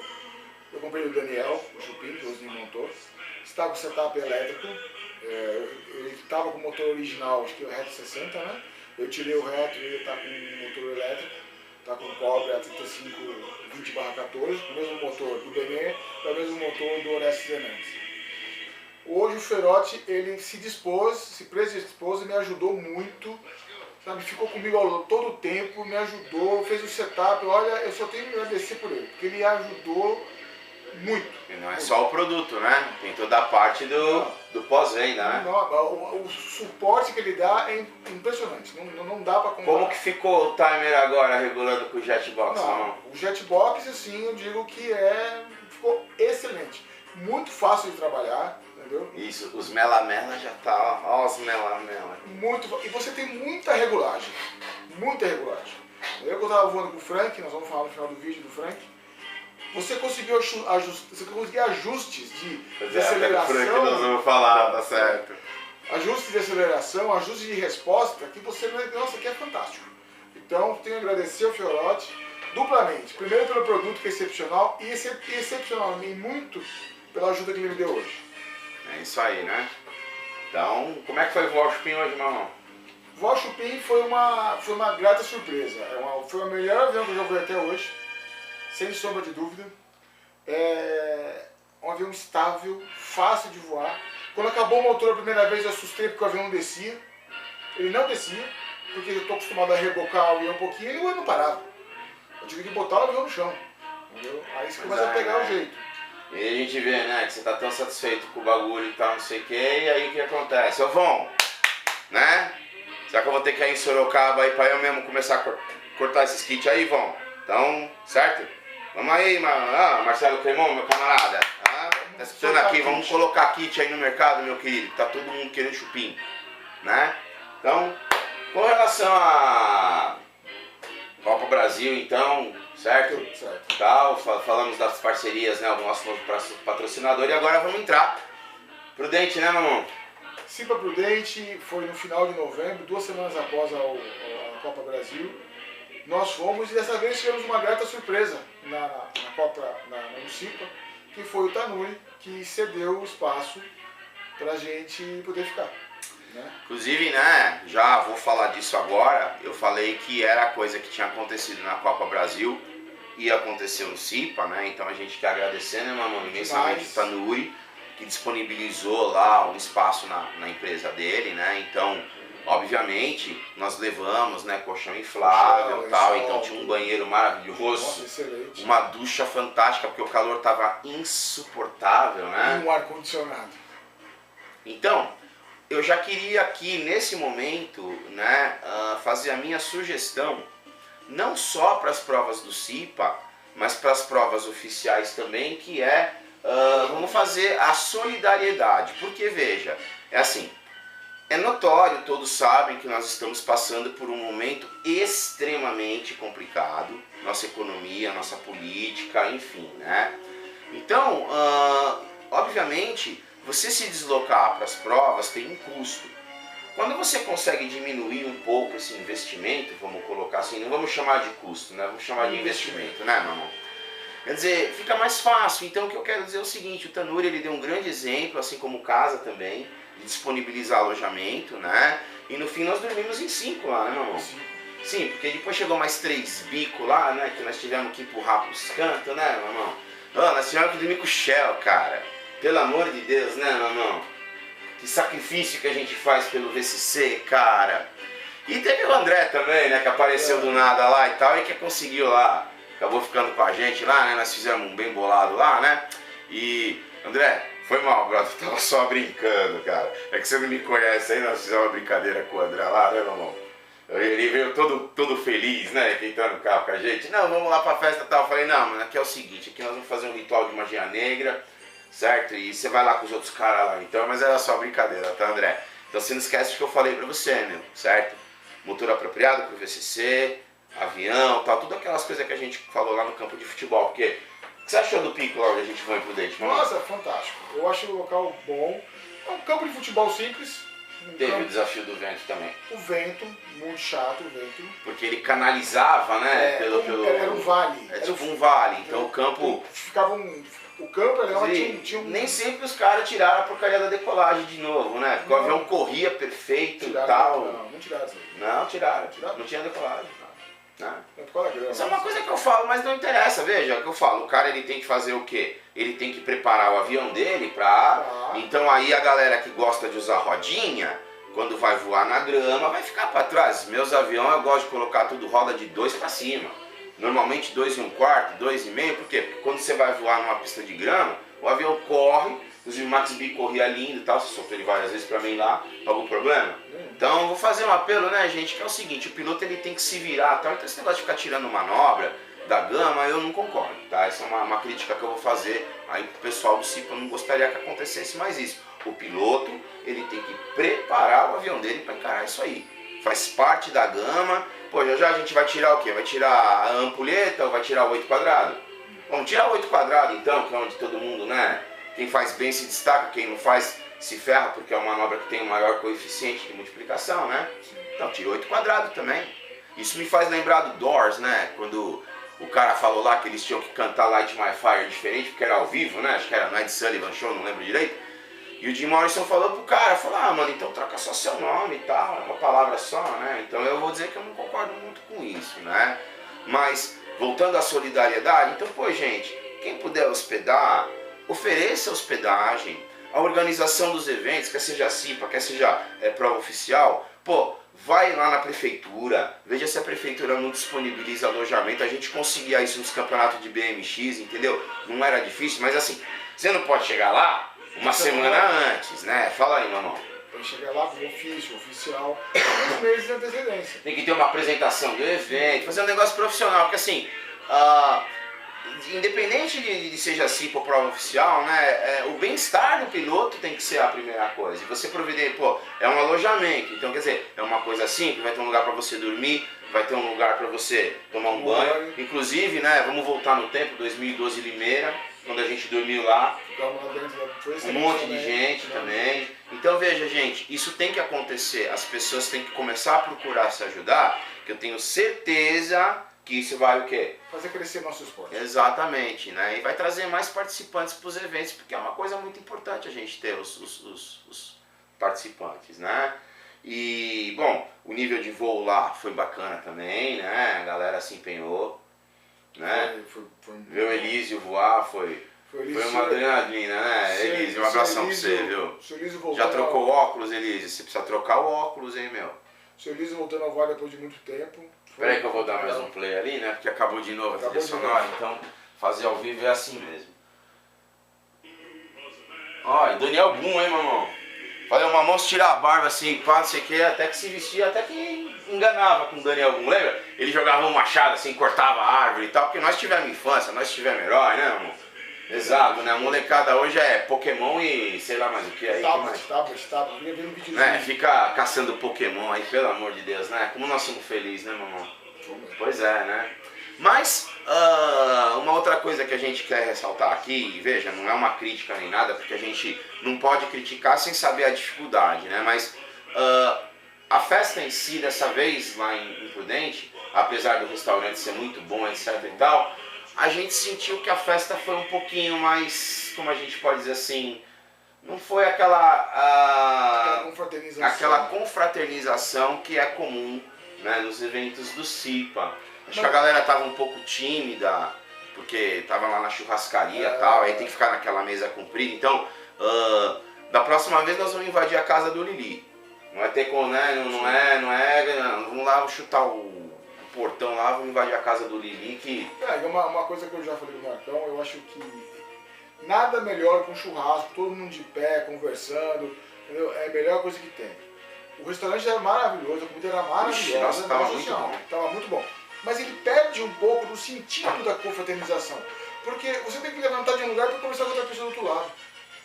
Eu comprei o Daniel, o chupim, que o Osni montou. Estava com setup elétrico. Ele estava com o motor original, acho que o reto 60, né? Eu tirei o reto e ele está com o motor elétrico. Está com cobre a 3520/14, o mesmo motor do Benê, é o mesmo motor do Orestes Zenantes. Hoje o Fiorotti, ele se predispôs e me ajudou muito, sabe? Ficou comigo todo o tempo, me ajudou, fez o setup. Olha, eu só tenho que agradecer por ele, porque ele ajudou muito. E não é só o produto, né? Tem toda a parte do pós-venda, né? O suporte que ele dá é impressionante, não dá para comparar. Como que ficou o timer agora regulando com o Jetbox? Não, o Jetbox, assim, eu digo que ficou excelente. Muito fácil de trabalhar. Entendeu? Isso, os mela-mela já tá, ó os mela-mela. E você tem muita regulagem, muita regulagem. Eu estava voando com o Frank, nós vamos falar no final do vídeo do Frank, você conseguiu ajustes de aceleração. Frank nós vamos falar, tá certo. Ajustes de aceleração, ajustes de resposta, que você, nossa, que é fantástico. Então, tenho que agradecer ao Fiorotti duplamente. Primeiro pelo produto que é excepcional e excepcionalmente muito pela ajuda que ele me deu hoje. É isso aí, né? Então, como é que foi voar o Chupim hoje, meu irmão? Voar o Chupim foi uma grata surpresa. Foi o melhor avião que eu já voei até hoje, sem sombra de dúvida. É um avião estável, fácil de voar. Quando acabou o motor a primeira vez eu assustei porque o avião não descia. Ele não descia, porque eu estou acostumado a rebocar o avião um pouquinho e ele não parava. Eu tive que botar o avião no chão. Entendeu? Aí você começa a pegar o jeito. E a gente vê, né, que você tá tão satisfeito com o bagulho e tal, não sei o que, e aí o que acontece? Ô Von, né? Será que eu vou ter que ir em Sorocaba aí pra eu mesmo começar a cortar esses kits aí, Von? Então, certo? Vamos aí, Marcelo Cremon, meu camarada. Tá escutando aqui, vamos colocar kit aí no mercado, meu querido. Tá todo mundo querendo chupim, né? Então, com relação a Copa Brasil, então, certo? Certo. Tal, falamos das parcerias, né? O nosso novo patrocinador. E agora vamos entrar. Prudente, né, mamão? Cipa Prudente foi no final de novembro, 2 semanas após a Copa Brasil. Nós fomos e dessa vez tivemos uma grata surpresa no Cipa, que foi o Tanuri, que cedeu o espaço pra gente poder ficar. Né? Inclusive, né, já vou falar disso agora. Eu falei que era coisa que tinha acontecido na Copa Brasil e aconteceu no Cipa, né? Então a gente quer agradecer, né, mamão, imensamente o Tanuri, que disponibilizou lá um espaço na empresa dele, né? Então, obviamente, nós levamos, né, colchão inflável e tal, então tinha um banheiro maravilhoso. Nossa, excelente. Uma ducha fantástica, porque o calor tava insuportável, né? E um ar-condicionado. Então, eu já queria aqui, nesse momento, né, fazer a minha sugestão, não só para as provas do Cipa, mas para as provas oficiais também, que é, vamos fazer a solidariedade. Porque, veja, é assim, é notório, todos sabem que nós estamos passando por um momento extremamente complicado, nossa economia, nossa política, enfim, né? Então, obviamente, você se deslocar para as provas tem um custo. Quando você consegue diminuir um pouco esse investimento, vamos colocar assim, não vamos chamar de custo, né? Vamos chamar de investimento, né, mamão? Quer dizer, fica mais fácil. Então o que eu quero dizer é o seguinte, o Tanuri ele deu um grande exemplo, assim como Casa também, de disponibilizar alojamento, né? E no fim nós dormimos em 5 lá, né, mamão? Sim, porque depois chegou mais 3 bicos lá, né? Que nós tivemos que empurrar pros cantos, né, mamão? Nós tivemos que dormir com o Shell, cara. Pelo amor de Deus, né, mamão? Que sacrifício que a gente faz pelo VCC, cara. E teve o André também, né? Que apareceu do nada lá e tal, e que conseguiu lá. Acabou ficando com a gente lá, né? Nós fizemos um bem bolado lá, né? E, André, foi mal, brother. Eu tava só brincando, cara. É que você não me conhece aí, nós fizemos uma brincadeira com o André lá, né, mamão? Ele veio todo feliz, né? Que entrou no carro com a gente. Não, vamos lá pra festa e tal. Eu falei, não, mano, aqui é o seguinte, aqui nós vamos fazer um ritual de magia negra, certo? E você vai lá com os outros caras lá, então, mas era só brincadeira, tá, André? Então você não esquece o que eu falei pra você, meu, certo? Motor apropriado pro VCC, avião, tal, tudo aquelas coisas que a gente falou lá no campo de futebol, porque... O que você achou do pico lá onde a gente foi pro Prudente? Nossa, fantástico. Eu acho o local bom. É um campo de futebol simples. Teve o desafio do vento também. O vento, muito chato o vento. Porque ele canalizava, né? Era um vale. É tipo um vale, então o campo... Ficava o campo tinha um... Nem sempre os caras tiraram a porcaria da decolagem de novo, né? Porque o avião corria perfeito e tal. Não tiraram isso aí. Não, tiraram. Não tinha decolagem. Não. Isso é uma coisa que eu falo, mas não interessa, veja, é o que eu falo, o cara ele tem que fazer o quê? Ele tem que preparar o avião dele pra... Então aí a galera que gosta de usar rodinha, quando vai voar na grama, vai ficar pra trás. Meus aviões eu gosto de colocar tudo roda de 2 pra cima. Normalmente 2 1/4, 2,5, por quê? Porque quando você vai voar numa pista de grama, o avião corre, inclusive o Max B corria lindo e tal, você soltou ele várias vezes pra mim lá, algum problema? Então eu vou fazer um apelo, né, gente, que é o seguinte, o piloto ele tem que se virar, tal. Então esse negócio de ficar tirando manobra da gama, eu não concordo, tá? Essa é uma crítica que eu vou fazer aí pro pessoal do Cipa, eu não gostaria que acontecesse mais isso. O piloto, ele tem que preparar o avião dele para encarar isso aí. Faz parte da gama. Pô, já a gente vai tirar o quê? Vai tirar a ampulheta ou vai tirar o 8 quadrado? Vamos tirar o 8 quadrado então, que é onde todo mundo, né? Quem faz bem se destaca, quem não faz se ferra, porque é uma manobra que tem um maior coeficiente de multiplicação, né? Então tira o 8 quadrado também. Isso me faz lembrar do Doors, né? Quando o cara falou lá que eles tinham que cantar Light My Fire diferente, porque era ao vivo, né? Acho que era no Ed Sullivan Show, não lembro direito. E o Jim Morrison falou pro cara, falou, ah, mano, então troca só seu nome e tal, é uma palavra só, né? Então eu vou dizer que eu não concordo muito com isso, né? Mas, voltando à solidariedade, então, pô, gente, quem puder hospedar, ofereça hospedagem, a organização dos eventos, quer seja CIPA, quer seja prova oficial, pô, vai lá na prefeitura, veja se a prefeitura não disponibiliza alojamento, a gente conseguia isso nos campeonatos de BMX, entendeu? Não era difícil, mas assim, você não pode chegar lá uma semana antes, né? Fala aí, mamão. Tem que chegar lá com o ofício, oficial, 2 meses de antecedência. Tem que ter uma apresentação do evento, fazer um negócio profissional, porque assim, independente de seja CIPA ou prova oficial, né, o bem-estar do piloto tem que ser a primeira coisa. E você providencia, pô, é um alojamento, então quer dizer, é uma coisa simples, vai ter um lugar para você dormir, vai ter um lugar para você tomar um banho. Inclusive, né, vamos voltar no tempo, 2012 Limeira, quando a gente dormiu lá, um monte de gente também. Então veja, gente, isso tem que acontecer, as pessoas têm que começar a procurar se ajudar, que eu tenho certeza que isso vai o quê? Fazer crescer nosso esporte. Exatamente, né? E vai trazer mais participantes para os eventos, porque é uma coisa muito importante a gente ter os participantes, né? E, bom, o nível de voo lá foi bacana também, né? A galera se empenhou, né? Ver o Elísio voar foi uma adrenalina, né? Elísio, um abração pra você, viu? Já trocou óculos, Elísio? Você precisa trocar o óculos, hein, meu? O seu Elísio voltando ao VAR depois de muito tempo. Espera aí que eu vou dar mais um play ali, né? Porque acabou de novo a trilha sonora, então fazer ao vivo é assim mesmo. Ó, e Daniel Boom, hein, mamão? Falei, o mamão se tirar a barba assim, pá, não sei o que, até que se vestia, até que enganava com o Daniel Boom, lembra? Ele jogava um machado assim, cortava a árvore e tal, porque nós tivemos infância, nós tivemos herói, né, mamão? Exato, né? A molecada hoje é Pokémon e sei lá mais o que aí. Tablet, vinha vendo videozinho. Né? Fica caçando Pokémon aí, pelo amor de Deus, né? Como nós somos felizes, né, mamão? Pois é, né? Mas, uma outra coisa que a gente quer ressaltar aqui, veja, não é uma crítica nem nada, porque a gente não pode criticar sem saber a dificuldade, né? Mas a festa em si, dessa vez, lá em Prudente, apesar do restaurante ser muito bom, etc e tal, a gente sentiu que a festa foi um pouquinho mais, como a gente pode dizer assim, não foi aquela confraternização que é comum, né, nos eventos do CIPA. Acho que a galera tava um pouco tímida, porque tava lá na churrascaria e tal, aí tem que ficar naquela mesa comprida. Então, da próxima vez nós vamos invadir a casa do Lili. Não vai ter como, né? Não, vamos lá chutar o portão lá, vamos invadir a casa do Lili que... uma coisa que eu já falei no Marcão, eu acho que nada melhor que um churrasco, todo mundo de pé, conversando, entendeu? É a melhor coisa que tem. O restaurante era maravilhoso, a comida era maravilhosa, nossa, tava muito bom. Tava muito bom. Mas ele perde um pouco do sentido da confraternização, porque você tem que levantar de um lugar para conversar com outra pessoa do outro lado.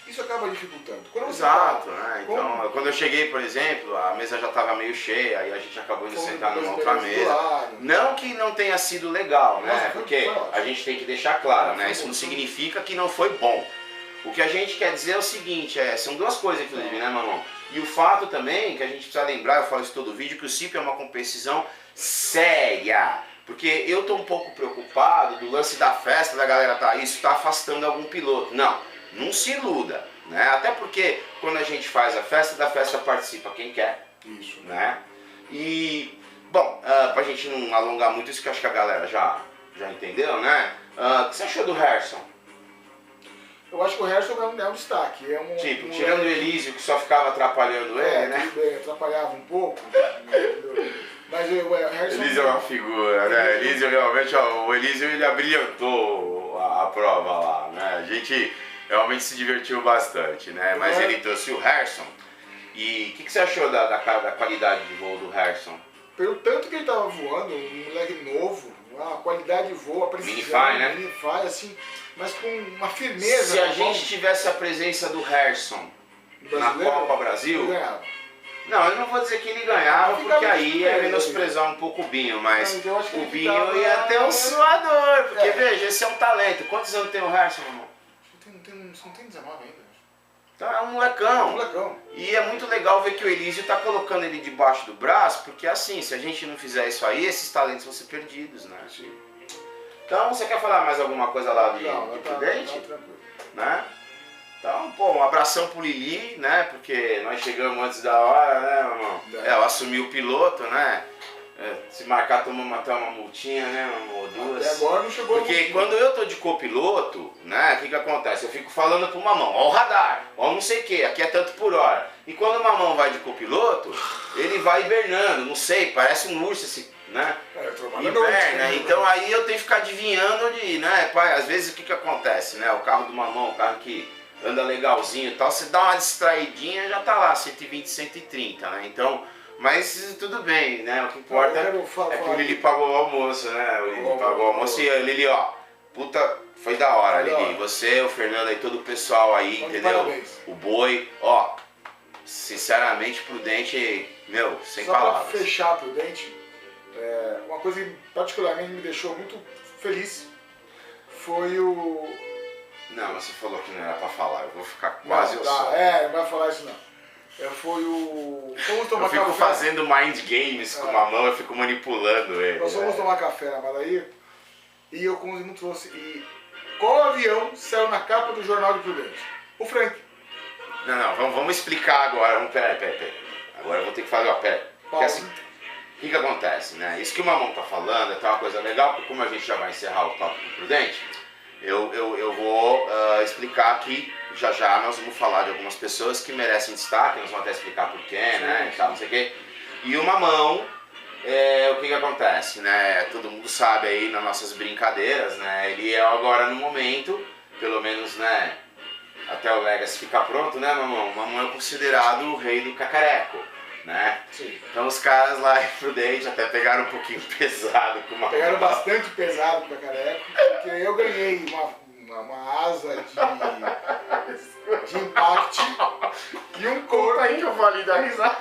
Isso acaba dificultando. Exato, né? Então, quando eu cheguei, por exemplo, a mesa já estava meio cheia, aí a gente acabou indo sentar numa outra mesa. Não que não tenha sido legal, né? Porque a gente tem que deixar claro, né? Isso não significa que não foi bom. O que a gente quer dizer é o seguinte, são duas coisas, inclusive, né, mamão? E o fato também, que a gente precisa lembrar, eu falo isso todo vídeo, que o CIP é uma competição séria. Porque eu tô um pouco preocupado do lance da festa, da galera isso tá afastando algum piloto. Não se iluda, né? Até porque quando a gente faz a festa, da festa participa quem quer. Isso. Né? E, bom, pra gente não alongar muito isso, que eu acho que a galera já entendeu, né? O que você achou do Harrison? Eu acho que o Harrison é um destaque. Tirando o Elísio, que só ficava atrapalhando ele, né? Tudo bem, atrapalhava um pouco. Mas o Harrison... Elísio é uma figura, né? Elísio realmente, o Elísio ele abrilhantou a prova lá, né? A gente realmente se divertiu bastante, né? Mas ele trouxe o Harrison. E o que você achou da qualidade de voo do Harrison? Pelo tanto que ele estava voando, um moleque novo, a qualidade de voo, a precisão, Minify, né? Minify, assim, mas com uma firmeza. Se a gente tivesse a presença do Harrison na Copa Brasil, ele ganhava. Não, eu não vou dizer que ele ganhava, porque aí é menosprezar um pouco o Binho, mas o Binho ia ter um suador, porque veja, esse é um talento. Quantos anos tem o Harrison, irmão? Não tem 19 ainda. Então é um molecão. E é muito legal ver que o Elísio tá colocando ele debaixo do braço, porque assim, se a gente não fizer isso aí, esses talentos vão ser perdidos, né? Sim. Então, você quer falar mais alguma coisa lá de Prudente? né? Então, pô, um abração pro Lili, né? Porque nós chegamos antes da hora, né, mamão? Eu assumi o piloto, né? Se marcar, tomamos até uma multinha, né, mamão? Ou duas. Até agora não chegou. Porque quando eu tô de copiloto, né, o que acontece? Eu fico falando pro mamão, ó o radar, ó não sei o que, aqui é tanto por hora. E quando o mamão vai de copiloto, ele vai hibernando, não sei, parece um urso esse, né? Hiberna, então aí eu tenho que ficar adivinhando né, pai, às vezes o que acontece, né? O carro do mamão, o carro que anda legalzinho e tal, você dá uma distraidinha, já tá lá, 120, 130, né? Então, mas tudo bem, né? O que importa é que o Lili pagou o almoço, né? O Lili pagou o almoço e a Lili, ó, puta, foi da hora, Lili. Você, o Fernando aí, todo o pessoal aí, entendeu? Parabéns. O Boi, ó, sinceramente, Prudente, meu, sem palavras. Só pra fechar Prudente, uma coisa que particularmente me deixou muito feliz foi o... Não, mas você falou que não era pra falar, eu vou ficar quase não, eu só. não vai falar isso não. Foi o... Fomos tomar eu fico café. fazendo mind games com uma mão, eu fico manipulando ele. Nós fomos tomar café na Badaí e eu não trouxe. E qual avião saiu na capa do Jornal de Prudente? O Frank. Não, vamos explicar agora. Peraí. Agora eu vou ter que fazer, ó, peraí. Porque assim, o que acontece, né? Isso que o Mamão tá falando é uma coisa legal, porque como a gente já vai encerrar o tópico Prudente, eu vou explicar aqui, já nós vamos falar de algumas pessoas que merecem destaque, nós vamos até explicar porquê, né, e tal, não sei o quê. E o Mamão, o que acontece, né, todo mundo sabe aí nas nossas brincadeiras, né, ele é agora no momento, pelo menos, né, até o Legacy ficar pronto, né, Mamão? O Mamão é considerado o rei do cacareco, né? Sim. Então os caras lá em Prudente até pegaram um pouquinho pesado com uma... Pegaram bastante pesado com a cacareco, porque eu ganhei uma asa de impact e um corpo... aí que eu falei da risada.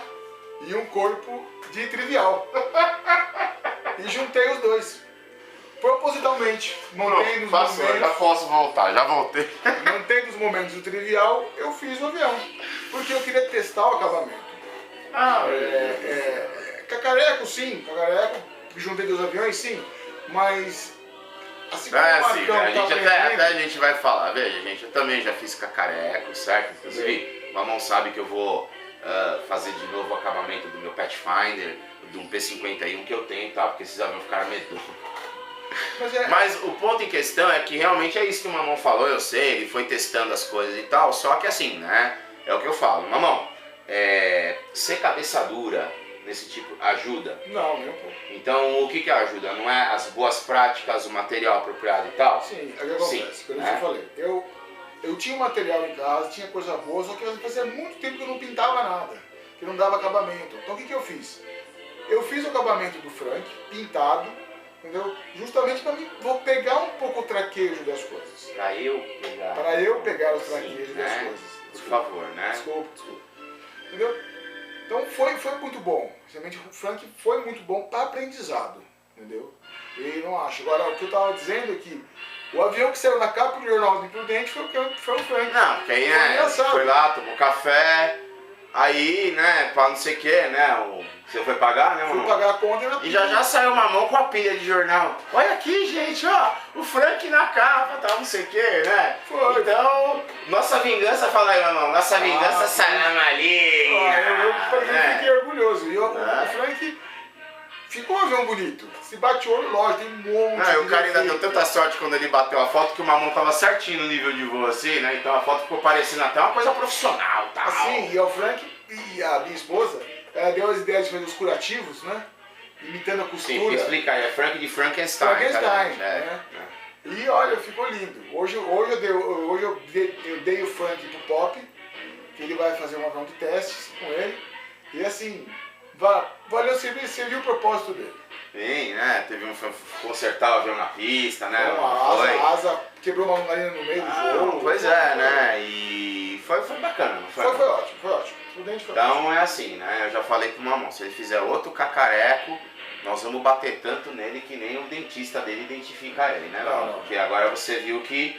E um corpo de trivial. E juntei os dois. Propositalmente, mantendo os momentos... Já posso voltar, já voltei. Mantendo os momentos do trivial, eu fiz o avião. Porque eu queria testar o acabamento. Cacareco, sim. Cacareco, juntei dos aviões, sim. Mas... Assim como o Marcão até a gente vai falar. Veja, gente, eu também já fiz cacareco, certo? Inclusive, o Mamão sabe que eu vou fazer de novo o acabamento do meu Pathfinder, de um P51 que eu tenho, tá? Porque esses aviões ficaram medonhos. Mas o ponto em questão é que realmente é isso que o Mamão falou, eu sei, ele foi testando as coisas e tal, só que assim, né, é o que eu falo, Mamão, ser cabeça dura nesse tipo ajuda? Não, nem um pouco. Então o que ajuda? Não é as boas práticas, o material apropriado e tal? Sim, é o que acontece, pelo que eu falei. Eu tinha um material em casa, tinha coisa boa, só que fazia muito tempo que eu não pintava nada, que não dava acabamento. Então o que eu fiz? Eu fiz o acabamento do Frank, pintado, entendeu? Justamente para mim, vou pegar um pouco o traquejo das coisas. Para eu pegar os traquejos das coisas. Por favor, né? Desculpa. Entendeu? Então foi muito bom. Realmente o Frank foi muito bom para aprendizado. Entendeu? E não acho. Agora, o que eu estava dizendo é que o avião que saiu na capa do Jornal de Prudente foi o Frank. Não, porque aí, né? Foi lá, tomou café. Aí, né, pra não sei o que, né, você foi pagar, né, mano? Fui pagar a conta e já saiu uma mão com a pilha de jornal. Olha aqui, gente, ó, o Frank na capa, tal, não sei o que, né? Foi. Então, nossa vingança, fala aí, irmão, nossa vingança sai na maligna. Eu fiquei orgulhoso. E o Frank ficou um avião bonito. Se bate o olho, lógico, tem um monte de... O cara ainda deu tanta sorte quando ele bateu a foto que o Mamão tava certinho no nível de voo assim, né? Então a foto ficou parecendo até uma coisa profissional, tal. Assim, e o Frank e a minha esposa, ela deu as ideias de fazer os curativos, né? Imitando a costura. Sim, explica aí, é Frank de Frankenstein. Frankenstein, né? E olha, ficou lindo. Hoje eu dei o Frank pro Pop, que ele vai fazer um avião de testes com ele. E assim, valeu, serviu o propósito dele. Sim, né? Teve consertar o avião na pista, né? A asa quebrou uma narina no meio do jogo. Pois é, né? E foi bacana, não foi? Foi ótimo. Então é assim, né? Eu já falei pro Mamão, se ele fizer outro cacareco, nós vamos bater tanto nele que nem o dentista dele identifica ele, né? Não. Porque agora você viu que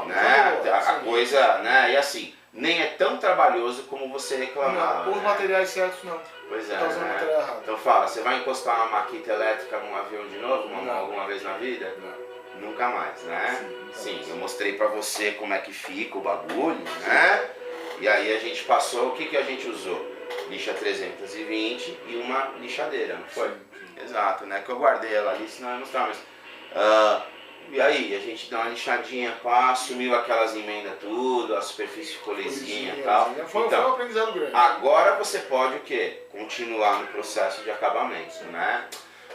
né, a coisa, né? E assim, nem é tão trabalhoso como você reclamava. Não, os materiais certos não. Pois é, tá usando né? material errado. Então fala, você vai encostar uma maquita elétrica num avião de novo, Mamão, alguma vez na vida? Não. Nunca mais, né? Sim, Sim, eu mostrei pra você como é que fica o bagulho, né? E aí a gente passou, o que que a gente usou? Lixa 320 e uma lixadeira, não foi? Sim. Exato, né? Que eu guardei ela ali, senão eu não estava, mas... e aí, a gente deu uma lixadinha, pá, sumiu aquelas emendas tudo, a superfície ficou lisinha e tal. Foi um Então, aprendizado grande. agora você pode o quê? Continuar no processo de acabamento, né?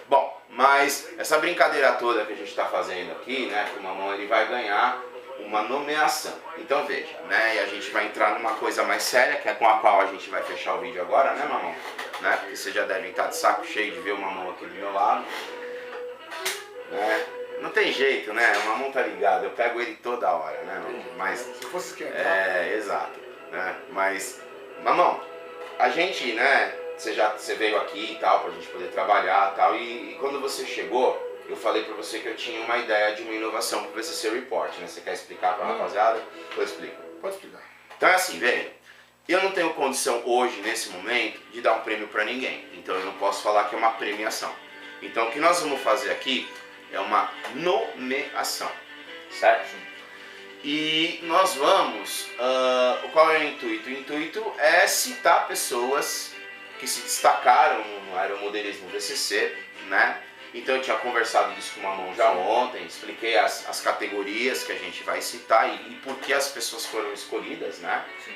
Bom, mas essa brincadeira toda que a gente está fazendo aqui, né, com o Mamão, ele vai ganhar uma nomeação. Então veja, né, e a gente vai entrar numa coisa mais séria, que é com a qual a gente vai fechar o vídeo agora, né, Mamão? Né? Porque vocês já devem estar de saco cheio de ver o Mamão aqui do meu lado. Né? Não tem jeito, né? O Mamão tá ligado, eu pego ele toda hora, né, Mamão? Mas, se fosse esquentar. Exato. Né? Mas, Mamão, a gente, né, você veio aqui e tal, pra gente poder trabalhar e tal, e quando você chegou, eu falei pra você que eu tinha uma ideia de uma inovação pro VCC Report, né? Você quer explicar pra rapaziada? Eu explico. Pode explicar. Então é assim, veja, eu não tenho condição hoje, nesse momento, de dar um prêmio pra ninguém, então eu não posso falar que é uma premiação. Então o que nós vamos fazer aqui é uma nomeação, certo? E nós vamos, qual é o intuito? O intuito é citar pessoas que se destacaram no aeromodelismo VCC, né? Então eu tinha conversado disso com o Mamão já ontem, expliquei as categorias que a gente vai citar e por que as pessoas foram escolhidas, né? Sim.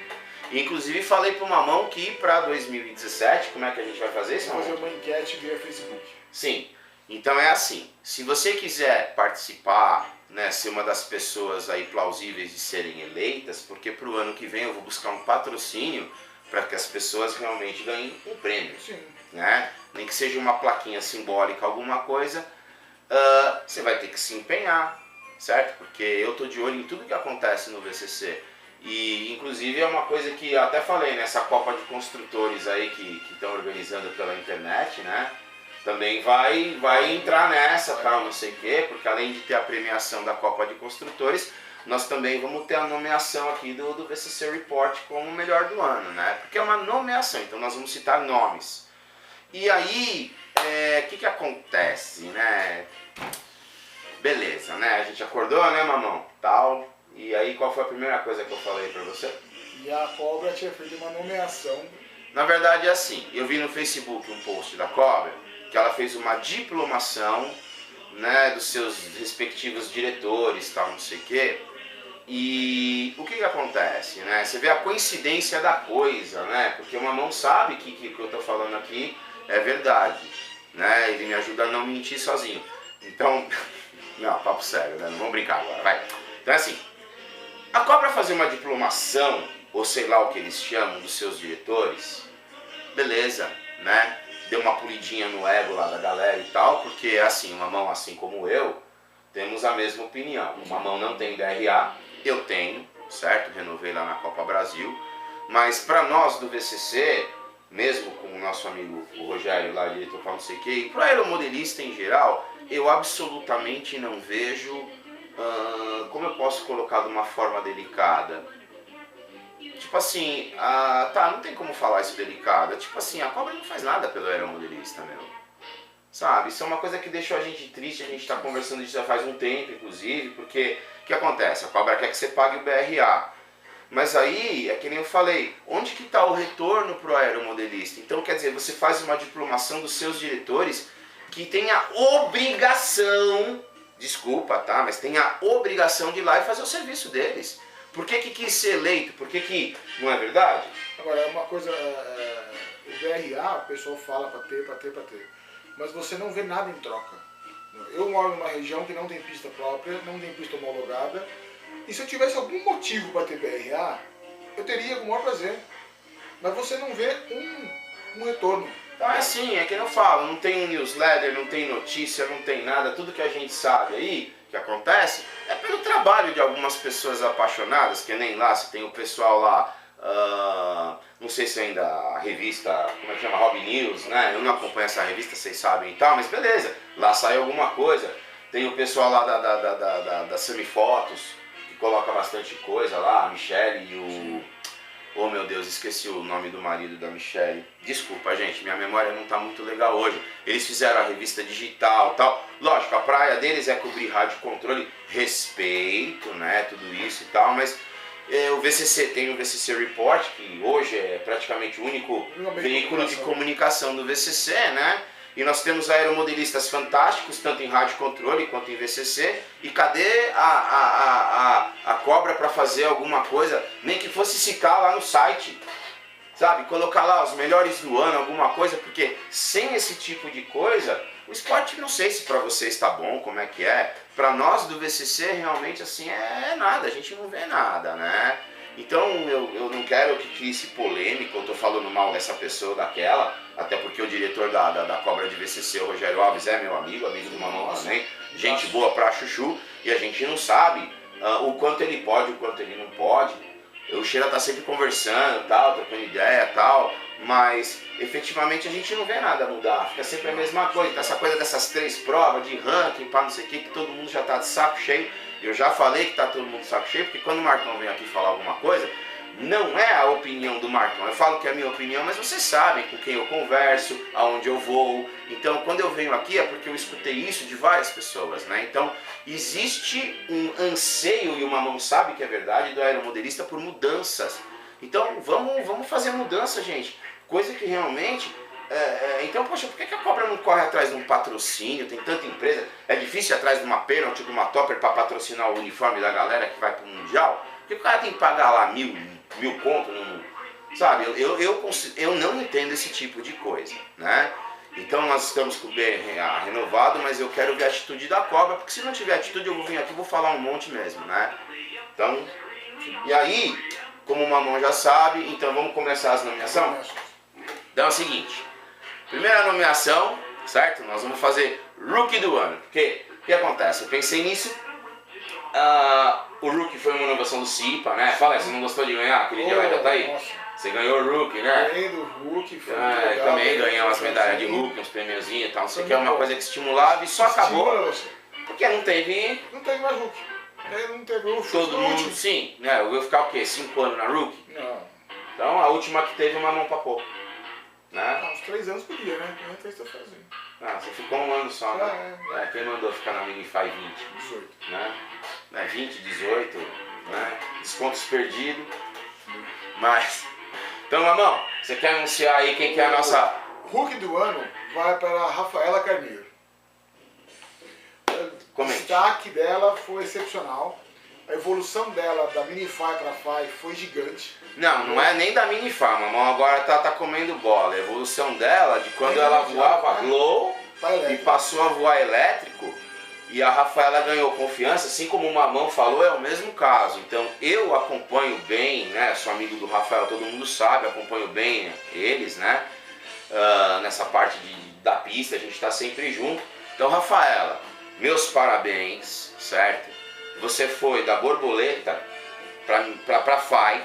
E, inclusive falei pro Mamão que para 2017, como é que a gente vai fazer isso, Vamos Mamão? fazer uma enquete via Facebook. Sim, então é assim, se você quiser participar, né, ser uma das pessoas aí plausíveis de serem eleitas, porque para o ano que vem eu vou buscar um patrocínio para que as pessoas realmente ganhem um prêmio, Sim. né? Nem que seja uma plaquinha simbólica, alguma coisa, você vai ter que se empenhar, certo? Porque eu tô de olho em tudo que acontece no VCC. E inclusive é uma coisa que eu até falei nessa Copa de Construtores aí que estão organizando pela internet, né? Também vai entrar nessa, tal, não sei o quê, porque além de ter a premiação da Copa de Construtores, nós também vamos ter a nomeação aqui do VCC Report como o melhor do ano, né? Porque é uma nomeação, então nós vamos citar nomes. E aí, o que acontece, né? Beleza, né? A gente acordou, né, Mamão? Tal. E aí, qual foi a primeira coisa que eu falei pra você? E a Cobra tinha feito uma nomeação. Na verdade é assim, eu vi no Facebook um post da Cobra, que ela fez uma diplomação, né, dos seus respectivos diretores, tal, não sei o quê. E o que acontece, né? Você vê a coincidência da coisa, né? Porque o Mamão sabe que o que eu tô falando aqui é verdade, né? Ele me ajuda a não mentir sozinho. Então, não, papo sério, né? Não vamos brincar agora, vai. Então é assim, a Cobra fazer uma diplomação, ou sei lá o que eles chamam, dos seus diretores, beleza, né? Deu uma pulidinha no ego lá da galera e tal, porque assim, o Mamão, assim como eu, temos a mesma opinião. O Mamão não tem DRA, eu tenho, certo? Renovei lá na Copa Brasil, mas para nós do VCC, mesmo com o nosso amigo o Rogério lá, diretor para não sei o que, e para o aeromodelista em geral, eu absolutamente não vejo, como eu posso colocar de uma forma delicada? Tipo assim, tá, não tem como falar isso delicado. Tipo assim, a Cobra não faz nada pelo aeromodelista, meu. Sabe, isso é uma coisa que deixou a gente triste, a gente tá conversando disso já faz um tempo, inclusive, porque o que acontece? A Cobra quer que você pague o BRA. Mas aí, é que nem eu falei, onde que está o retorno pro aeromodelista? Então, quer dizer, você faz uma diplomação dos seus diretores que tem a obrigação, desculpa, tá? Mas tem a obrigação de ir lá e fazer o serviço deles. Por que quis ser eleito? Por que não é verdade? Agora, é uma coisa, o BRA, o pessoal fala para ter, mas você não vê nada em troca. Eu moro numa região que não tem pista própria, não tem pista homologada, e se eu tivesse algum motivo para ter BRA, eu teria com o maior prazer. Mas você não vê um retorno. Então é assim, é que eu falo, não tem um newsletter, não tem notícia, não tem nada, tudo que a gente sabe aí, que acontece, é pelo trabalho de algumas pessoas apaixonadas, que nem lá, se tem o pessoal lá, não sei se ainda a revista, como é que chama, Hobby News, né? Eu não acompanho essa revista, vocês sabem e tal, mas beleza, lá sai alguma coisa. Tem o pessoal lá da Semifotos, que coloca bastante coisa lá, a Michelle Oh meu Deus, esqueci o nome do marido da Michelle. Desculpa, gente, minha memória não tá muito legal hoje. Eles fizeram a revista digital e tal. Lógico, a praia deles é cobrir rádio controle, respeito, né, tudo isso e tal, mas o VCC tem o VCC Report, que hoje é praticamente o único veículo de comunicação do VCC, né? E nós temos aeromodelistas fantásticos, tanto em rádio controle quanto em VCC. E cadê a cobra para fazer alguma coisa, nem que fosse citar lá no site, sabe? Colocar lá os melhores do ano, alguma coisa, porque sem esse tipo de coisa, o esporte não sei se para você está bom, como é que é. Para nós do VCC realmente assim é nada, a gente não vê nada, né? Então eu não quero que crie polêmica, eu estou falando mal dessa pessoa ou daquela, até porque o diretor da Cobra de VCC, o Rogério Alves, é meu amigo do Mamão também, gente boa pra chuchu, e a gente não sabe o quanto ele pode, o quanto ele não pode. O Sheila tá sempre conversando, tal, trocando ideia, tal, mas efetivamente a gente não vê nada mudar, fica sempre a mesma coisa. Então, essa coisa dessas 3 provas de ranking, pá, não sei o que todo mundo já tá de saco cheio. Eu já falei que tá todo mundo de saco cheio, porque quando o Marcão vem aqui falar alguma coisa, não é a opinião do Marcão. Eu falo que é a minha opinião, mas vocês sabem com quem eu converso, aonde eu vou. Então, quando eu venho aqui é porque eu escutei isso de várias pessoas, né? Então, existe um anseio, e o Mamão sabe que é verdade, do aeromodelista por mudanças. Então, vamos fazer mudança, gente. Coisa que realmente... então, poxa, por que a Cobra não corre atrás de um patrocínio? Tem tanta empresa. É difícil ir atrás de uma Penalty, de uma Topper para patrocinar o uniforme da galera que vai pro Mundial? Porque o cara tem que pagar lá mil conto, sabe? Eu não entendo esse tipo de coisa, né? Então nós estamos com o bem renovado, mas eu quero ver a atitude da Cobra, porque se não tiver atitude eu vou vir aqui e vou falar um monte mesmo, né? Então, e aí, como o Mamão já sabe, então vamos começar as nomeações? Então é o seguinte, primeira nomeação, certo? Nós vamos fazer Rookie do ano, porque o que acontece? Eu pensei nisso, o Rookie foi uma inovação do CIPA, né? Fala aí, você não gostou de ganhar? Aquele dia ainda tá aí? Nossa. Você ganhou o Rookie, né? Ganhei do Rookie, foi eu também ganhei umas medalhas de Rookie, uns prêmiozinhos e tal, não sei o que, é uma coisa que estimulava e só acabou. Porque não teve... Não teve mais Rookie. Não teve o todo mundo, sim, né? Eu vou ficar o quê? 5 anos na Rookie? Não. Então a última que teve uma mão pra pôr, né? Uns 3 anos podia, né? Eu não sei se eu fazia. Você ficou um ano só, né? Quem mandou ficar na Minify 20? 18. Né? 20, 18, né? Descontos perdidos. Mas... Então, Mamão, você quer anunciar aí quem que é a nossa... Rookie do ano vai para a Rafaela Carneiro. O destaque dela foi excepcional. A evolução dela da Minify para Fly foi gigante. Não é nem da Minify, Mamão agora tá comendo bola. A evolução dela, de quando ela voava Glow e passou a voar elétrico, e a Rafaela ganhou confiança, assim como o Mamão falou, é o mesmo caso. Então eu acompanho bem, né? Sou amigo do Rafael, todo mundo sabe, acompanho bem eles, né? Nessa parte da pista, a gente está sempre junto. Então, Rafaela, meus parabéns, certo? Você foi da borboleta pra Fly,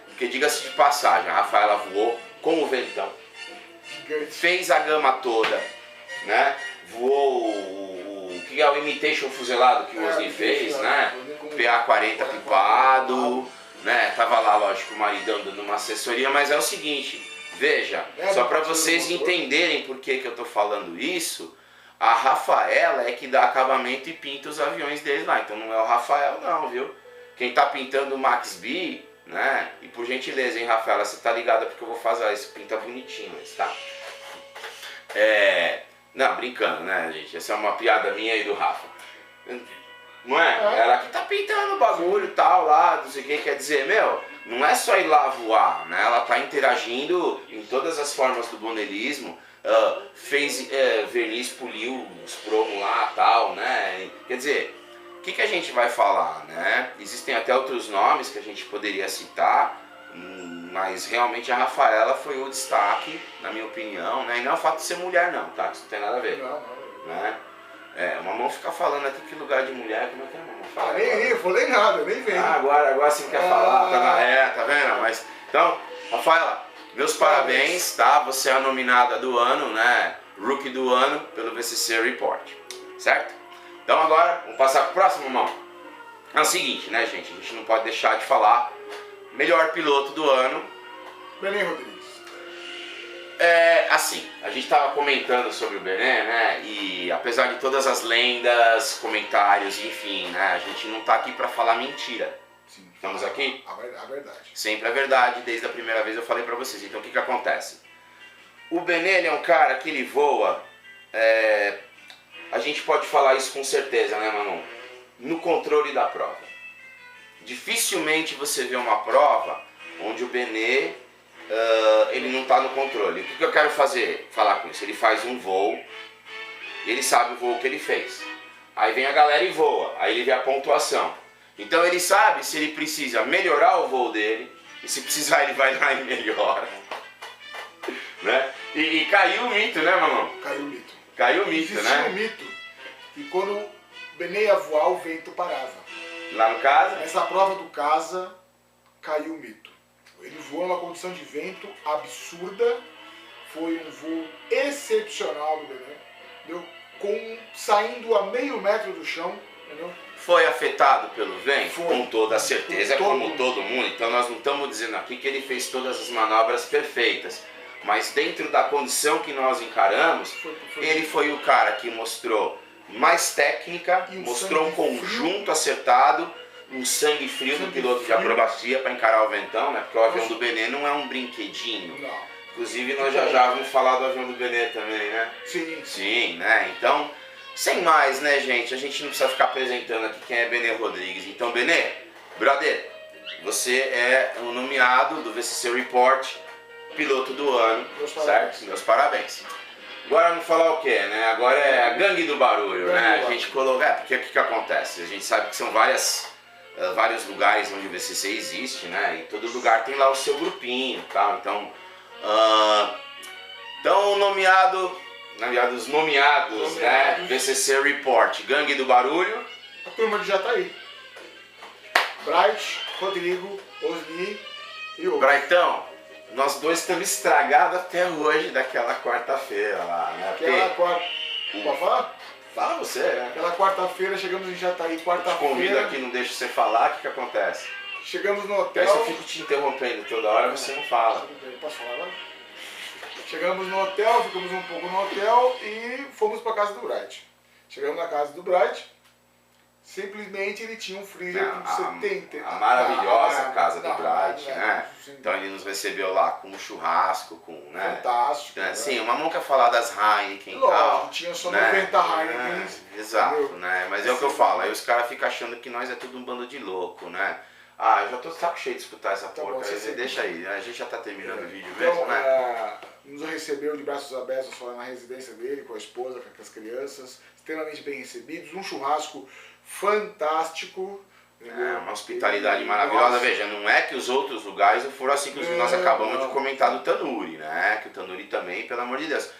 porque diga-se de passagem, a Rafaela voou com o ventão, fez a gama toda, né? Voou o que é o imitation fuselado que o Osni fez, né? PA-40 pipado, né? Tava lá, lógico, o maridão dando uma assessoria, mas é o seguinte, veja, só para vocês entenderem por que eu tô falando isso, a Rafaela é que dá acabamento e pinta os aviões deles lá, então não é o Rafael não, viu? Quem tá pintando o Max B, né? E por gentileza, hein, Rafaela, você tá ligada porque eu vou fazer isso, pinta bonitinho, tá? Não, brincando, né, gente? Essa é uma piada minha e do Rafa. Não é? Ela que tá pintando o bagulho e tal lá, não sei o que, quer dizer, meu, não é só ir lá voar, né? Ela tá interagindo em todas as formas do modelismo, fez verniz, poliu os promos lá e tal, né? Quer dizer, o que a gente vai falar, né? Existem até outros nomes que a gente poderia citar, mas realmente a Rafaela foi o destaque, na minha opinião, né? E não é o fato de ser mulher não, tá? Isso não tem nada a ver. Não. Né? O Mamão fica falando aqui que lugar de mulher, como é que é, Mamão? Fala, nem eu falei nada, nem vem. Agora você quer falar, tá vendo? Mas, então, Rafaela, meus parabéns, tá? Você é a nominada do ano, né? Rookie do ano pelo VCC Report, certo? Então agora, vamos passar pro próximo, Mamão. É o seguinte, né, gente? A gente não pode deixar de falar melhor piloto do ano. Benê Rodrigues. Assim, a gente estava comentando sobre o Bené, né? E apesar de todas as lendas, comentários, enfim, né? A gente não tá aqui para falar mentira. Sim. Estamos aqui? A verdade. Sempre a verdade, desde a primeira vez eu falei para vocês. Então o que acontece? O Bené, ele é um cara que ele voa, a gente pode falar isso com certeza, né, Manon? No controle da prova. Dificilmente você vê uma prova onde o Bené ele não está no controle. O que eu quero falar com isso? Ele faz um voo, ele sabe o voo que ele fez. Aí vem a galera e voa, aí ele vê a pontuação. Então ele sabe se ele precisa melhorar o voo dele, e se precisar ele vai lá e melhora. Né? E caiu o mito, né, Manon? Caiu o mito. Caiu o mito, Existia né? um mito que quando o Bené ia voar, o vento parava. Lá no caso? Nessa prova do casa, caiu o mito. Ele voou numa condição de vento absurda, foi um voo excepcional do Bené, entendeu? Saindo a meio metro do chão, entendeu? Foi afetado pelo vento? Foi. Com toda certeza, Com como todo mundo. Então nós não estamos dizendo aqui que ele fez todas as manobras perfeitas. Mas dentro da condição que nós encaramos, ele foi o cara que mostrou mais técnica, mostrou um conjunto acertado, um sangue frio do piloto de acrobacia para encarar o ventão, né? Porque o avião do Bené não é um brinquedinho. Não. Inclusive nós já vamos falar do avião do Bené também, né? Sim. Sim, né? Então, sem mais, né, gente? A gente não precisa ficar apresentando aqui quem é Benê Rodrigues. Então, Benê, brother, você é o nomeado do VCC Report, piloto do ano, certo? Meus parabéns. Agora vamos falar o que, né? Agora é a gangue do barulho, né? A gente coloca... porque o que acontece? A gente sabe que são vários lugares onde o VCC existe, né? E todo lugar tem lá o seu grupinho e tal. Então, os nomeados, né? VCC Report, gangue do barulho. A turma de Jataí. Bright, Rodrigo, Osni e o Brightão, nós dois estamos estragados até hoje daquela quarta-feira lá, né? Aquela quarta... Pode falar? Fala você, né? Aquela quarta-feira, chegamos em Jataí, Te quarta-feira... convido aqui, não deixo você falar, o que acontece? Chegamos no Porque aí hotel... se eu fico te interrompendo toda hora, você não fala. Posso falar agora? Chegamos no hotel, ficamos um pouco no hotel e fomos para a casa do Bright. Chegamos na casa do Bright, simplesmente ele tinha um freezer com 70... A maravilhosa casa do Bright, né? né? Então ele nos recebeu lá com um churrasco, com, né? Fantástico. Né? Sim, uma mão quer falar das Heineken e Lógico, tal. tinha só né? 90 Heineken. Exato, entendeu? né? Mas é o que eu falo, aí os caras ficam achando que nós é tudo um bando de louco, né? Ah, eu já tô de saco cheio de escutar essa Tá porca, bom, você deixa aí, a gente já tá terminando o vídeo Então, mesmo, né? nos recebeu de braços abertos lá na residência dele, com a esposa, com as crianças, extremamente bem recebidos, um churrasco fantástico. Uma hospitalidade maravilhosa. Nossa. Veja, não é que os outros lugares foram assim que nós acabamos de comentar do Tanuri, né? Que o Tanuri também, pelo amor de Deus.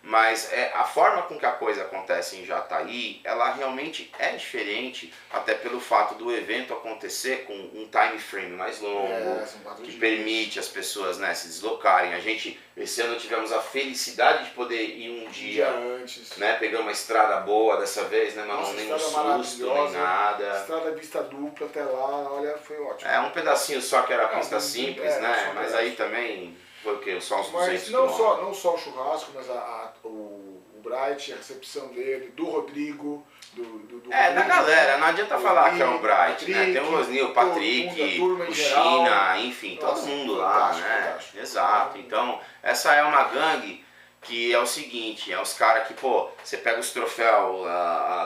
Mas a forma com que a coisa acontece em Jataí, ela realmente é diferente, até pelo fato do evento acontecer com um time frame mais longo, que permite as pessoas, né, se deslocarem. A gente, esse ano tivemos a felicidade de poder ir um dia antes. Né, pegamos uma estrada boa dessa vez, né, mas não nenhum susto, nem nada. Estrada vista dupla até lá, olha, foi ótimo. Um pedacinho só que era pista simples, né, mas aí também... Foi o quê? Só uns 200 não só o churrasco, mas o Bright, a recepção dele, do Rodrigo, do da galera, não adianta falar que é o Bright, né? Tem o Rosnil, o Patrick, o China, enfim, todo mundo lá, né? Fantástico. Exato, então essa é uma gangue que é o seguinte, é os caras que, pô, você pega os troféus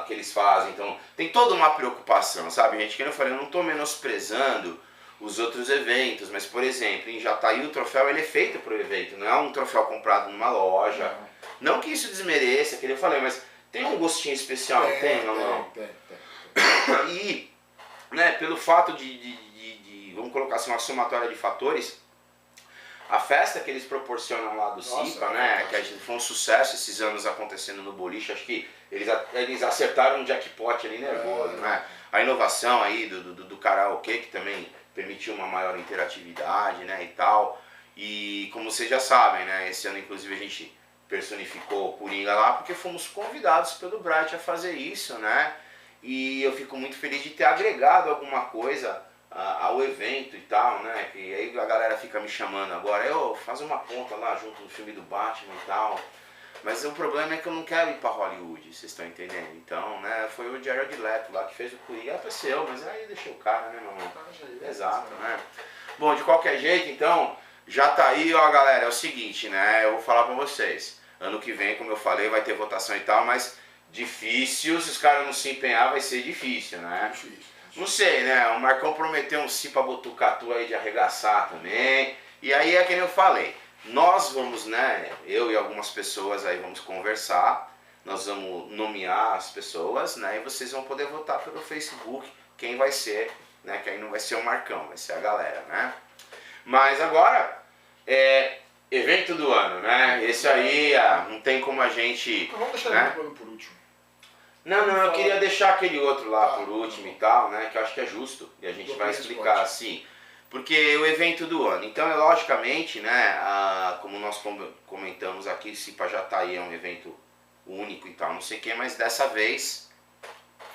que eles fazem, então tem toda uma preocupação, sabe, gente? Que eu falei, eu não tô menosprezando os outros eventos, mas por exemplo, em Jataí o troféu ele é feito para o evento, não é um troféu comprado numa loja. Não que isso desmereça, que eu falei, mas tem um gostinho especial, tem, não? Tem. E, né, pelo fato de, vamos colocar assim, uma somatória de fatores, a festa que eles proporcionam lá do CIPA, né, que foi um sucesso esses anos acontecendo no boliche, acho que eles acertaram um jackpot ali nervoso, né? A inovação aí do karaokê, que também permitiu uma maior interatividade, né, e tal. E como vocês já sabem, né, esse ano inclusive a gente personificou o Coringa lá porque fomos convidados pelo Bright a fazer isso, né? E eu fico muito feliz de ter agregado alguma coisa ao evento e tal, né? Que aí a galera fica me chamando agora, eu faz uma ponta lá junto no filme do Batman e tal. Mas o problema é que eu não quero ir pra Hollywood, vocês estão entendendo? Então, né, foi o Jared Leto lá que fez o Coringa, apareceu, mas aí deixei o cara, né, meu irmão? Exato, né? Bom, de qualquer jeito, então, já tá aí, ó, galera, é o seguinte, né, eu vou falar pra vocês. Ano que vem, como eu falei, vai ter votação e tal, mas difícil, se os caras não se empenhar, vai ser difícil, né? Não sei, né, o Marcão prometeu um Cipa Botucatu aí de arregaçar também, e aí é que nem eu falei. Nós vamos, né, eu e algumas pessoas aí vamos conversar, nós vamos nomear as pessoas, né, e vocês vão poder votar pelo Facebook quem vai ser, né, que aí não vai ser o Marcão, vai ser a galera, né. Mas agora, evento do ano, né, esse aí não tem como a gente... Então vamos deixar né? ele por último. Não, eu queria deixar aquele outro lá por último e tal, né, que eu acho que é justo, e a gente vai explicar assim... Porque o evento do ano, então logicamente, né, como nós comentamos aqui, Cipa já tá aí, é um evento único e tal, não sei o que, mas dessa vez...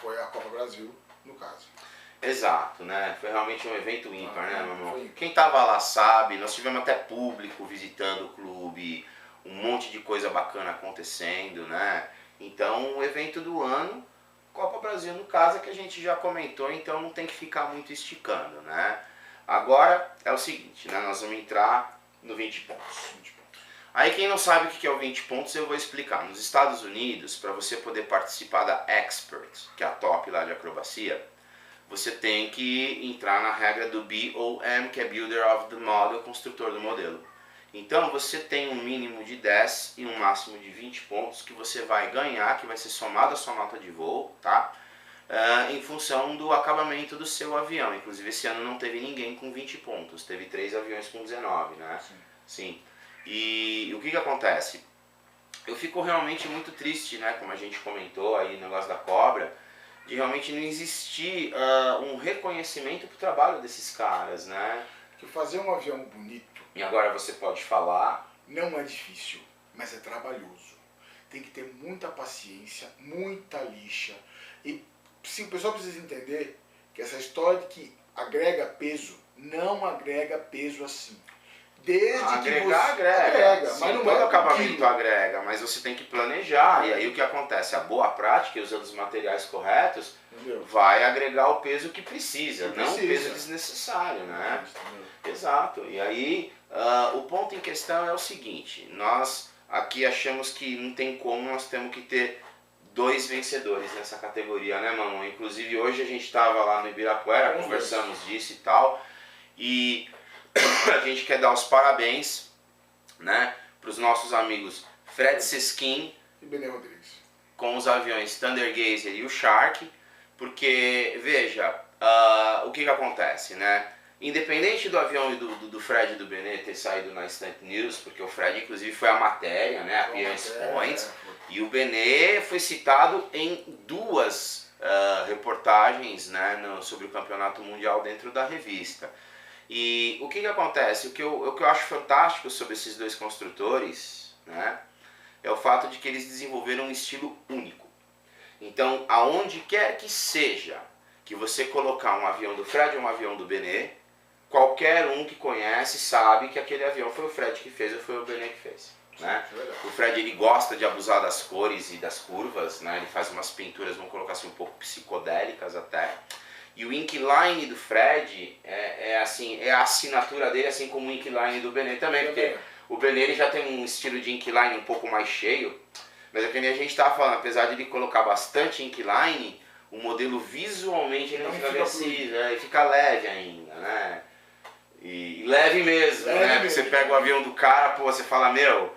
Foi a Copa Brasil, no caso. Exato, né, foi realmente um evento ímpar, né, meu irmão? Quem tava lá sabe, nós tivemos até público visitando o clube, um monte de coisa bacana acontecendo, né, então o evento do ano, Copa Brasil no caso, é que a gente já comentou, então não tem que ficar muito esticando, né. Agora é o seguinte, né? Nós vamos entrar no 20 pontos. Aí quem não sabe o que é o 20 pontos, eu vou explicar. Nos Estados Unidos, para você poder participar da Expert, que é a top lá de acrobacia, você tem que entrar na regra do BOM, que é Builder of the Model, construtor do modelo. Então você tem um mínimo de 10 e um máximo de 20 pontos que você vai ganhar, que vai ser somado à sua nota de voo, tá? Em função do acabamento do seu avião. Inclusive esse ano não teve ninguém com 20 pontos, teve 3 aviões com 19, né? Sim. E o que acontece? Eu fico realmente muito triste, né, como a gente comentou aí no negócio da cobra, de realmente não existir um reconhecimento pro trabalho desses caras, né? Que fazer um avião bonito... E agora você pode falar... Não é difícil, mas é trabalhoso. Tem que ter muita paciência, muita lixa. E sim, o pessoal precisa entender que essa história de que agrega peso, não agrega peso assim. Desde agregar, que você... agrega. Sim, mas não é o acabamento agrega, mas você tem que planejar. E aí o que acontece? A boa prática, usando os materiais corretos, vai agregar o peso que precisa, não o peso desnecessário, né? Exato. E aí o ponto em questão é o seguinte, nós aqui achamos que não tem como, nós temos que ter 2 vencedores nessa categoria, né, mano? Inclusive hoje a gente estava lá no Ibirapuera, conversamos disso e tal, e a gente quer dar os parabéns, né, para os nossos amigos Fred Seskin e Benê Rodrigues, com os aviões Thunder Gazer e o Shark, porque, veja, o que acontece, né? Independente do avião e do Fred e do Benê ter saído na Instant News, porque o Fred inclusive foi a matéria, né, a Piance Points, e o Benê foi citado em 2 reportagens, né, sobre o campeonato mundial dentro da revista. E o que acontece? O que eu acho fantástico sobre esses 2 construtores, né, é o fato de que eles desenvolveram um estilo único. Então, aonde quer que seja que você colocar um avião do Fred ou um avião do Benê, qualquer um que conhece sabe que aquele avião foi o Fred que fez ou foi o Benê que fez. Né? O Fred ele gosta de abusar das cores e das curvas, né? Ele faz umas pinturas, vamos colocar assim, um pouco psicodélicas até. E o inkline do Fred assim, é a assinatura dele, assim como o inkline do Benê também, porque o Benê ele já tem um estilo de inkline um pouco mais cheio, mas é que nem a gente estava falando, apesar de ele colocar bastante inkline, o modelo visualmente ele não fica agressivo, ele fica leve ainda, né? E leve mesmo, né? Porque você pega o avião do cara, pô, você fala, meu,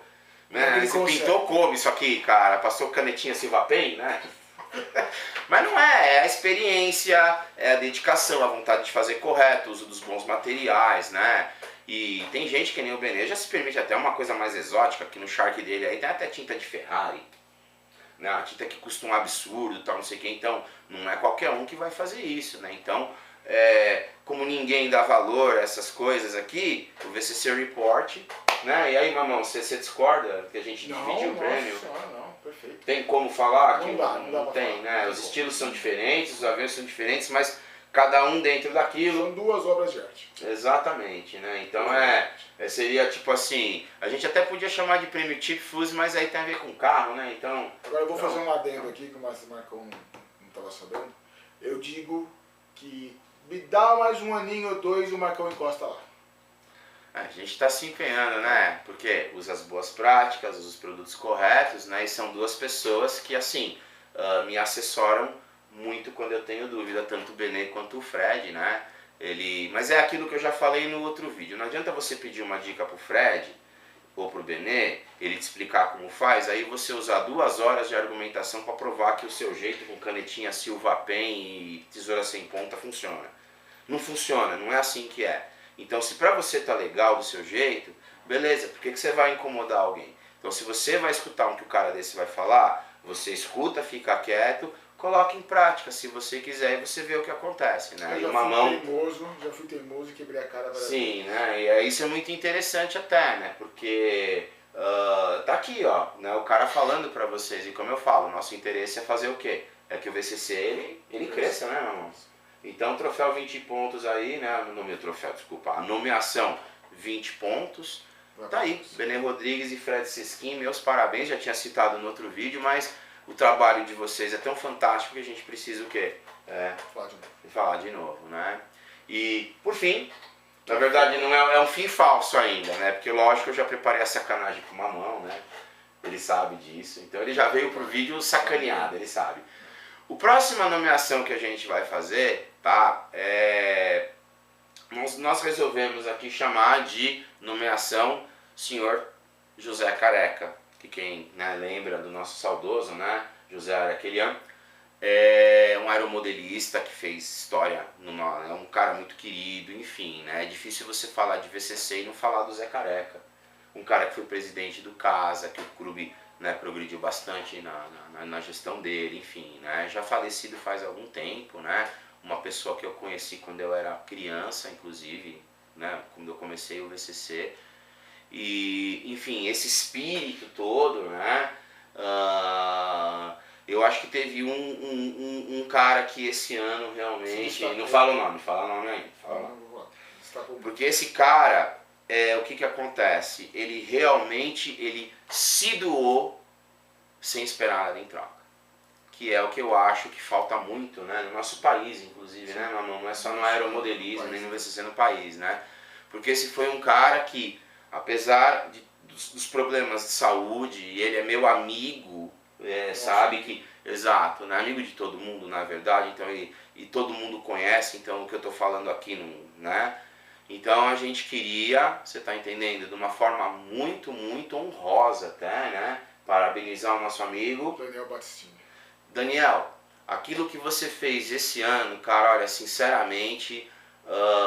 né? Você pintou como isso aqui, cara? Passou canetinha Silvapen, né? Mas não é a experiência, é a dedicação, a vontade de fazer correto, o uso dos bons materiais, né? E tem gente que nem o Benê já se permite até uma coisa mais exótica, que no Shark dele aí tem até tinta de Ferrari, né? Uma tinta que custa um absurdo, tal, não sei o que, então não é qualquer um que vai fazer isso, né? Então, como ninguém dá valor a essas coisas aqui, o VCC Report, né? E aí, mamão, você discorda que a gente divide o prêmio? Não, perfeito. Tem como falar? Não dá tem, né? Os estilos são diferentes, os aviões são diferentes, mas cada um dentro daquilo. São duas obras de arte. Exatamente, né? Então seria tipo assim, a gente até podia chamar de prêmio Tip Fuse, mas aí tem a ver com carro, né? Então. Agora eu vou fazer um adendo aqui que o Marcão não estava sabendo. Eu digo que me dá mais um aninho ou dois e o Marcão encosta lá. A gente está se empenhando, né? Porque usa as boas práticas, usa os produtos corretos, né? E são duas pessoas que, assim, me assessoram muito quando eu tenho dúvida, tanto o Benê quanto o Fred, né? Mas é aquilo que eu já falei no outro vídeo. Não adianta você pedir uma dica pro Fred ou pro Benê, ele te explicar como faz, aí você usar 2 horas de argumentação para provar que o seu jeito com canetinha Silva Pen e tesoura sem ponta funciona. Não funciona, não é assim que é. Então, se pra você tá legal do seu jeito, beleza, por que você vai incomodar alguém? Então, se você vai escutar o que o cara desse vai falar, você escuta, fica quieto, coloca em prática, se você quiser, e você vê o que acontece, né? Eu já fui teimoso e quebrei a cara várias vezes. Sim, né? E isso é muito interessante até, né? Porque tá aqui, ó, né? O cara falando pra vocês, e como eu falo, nosso interesse é fazer o quê? É que o VCC, ele cresça, né, meu irmão? Então, troféu 20 pontos aí, né? A nomeação 20 pontos. Tá aí, Benê Rodrigues e Fred Sesquim, meus parabéns, já tinha citado no outro vídeo, mas o trabalho de vocês é tão fantástico que a gente precisa o quê? Falar de novo, né? E, por fim, na verdade não é um fim falso ainda, né? Porque lógico eu já preparei a sacanagem com o Mamão, né? Ele sabe disso, então ele já veio pro vídeo sacaneado, ele sabe. A próxima nomeação que a gente vai fazer, tá? Nós resolvemos aqui chamar de nomeação Senhor José Careca, que quem, né, lembra do nosso saudoso, né, José Araquelian, é um aeromodelista que fez história, é um cara muito querido, enfim, né? É difícil você falar de VCC e não falar do Zé Careca, um cara que foi presidente do CASA, que o clube, né, progrediu bastante na gestão dele, enfim, né, já falecido faz algum tempo, né, uma pessoa que eu conheci quando eu era criança, inclusive, né, quando eu comecei o VCC, e, enfim, esse espírito todo, né, eu acho que teve um cara que esse ano realmente, não fala o nome ainda, porque esse cara, o que acontece? Ele realmente, se doou sem esperar nada em troca. Que é o que eu acho que falta muito, né, no nosso país, inclusive, né, não é só no aeromodelismo, nem no VCC no país, né. Porque esse foi um cara que, apesar dos problemas de saúde, e ele é meu amigo, sabe que, exato, né, amigo de todo mundo, na verdade, então, e todo mundo conhece, então o que eu estou falando aqui, né. Então a gente queria, você está entendendo, de uma forma muito, muito honrosa até, né? Parabenizar o nosso amigo Daniel Battistini. Daniel, aquilo que você fez esse ano, cara, olha, sinceramente,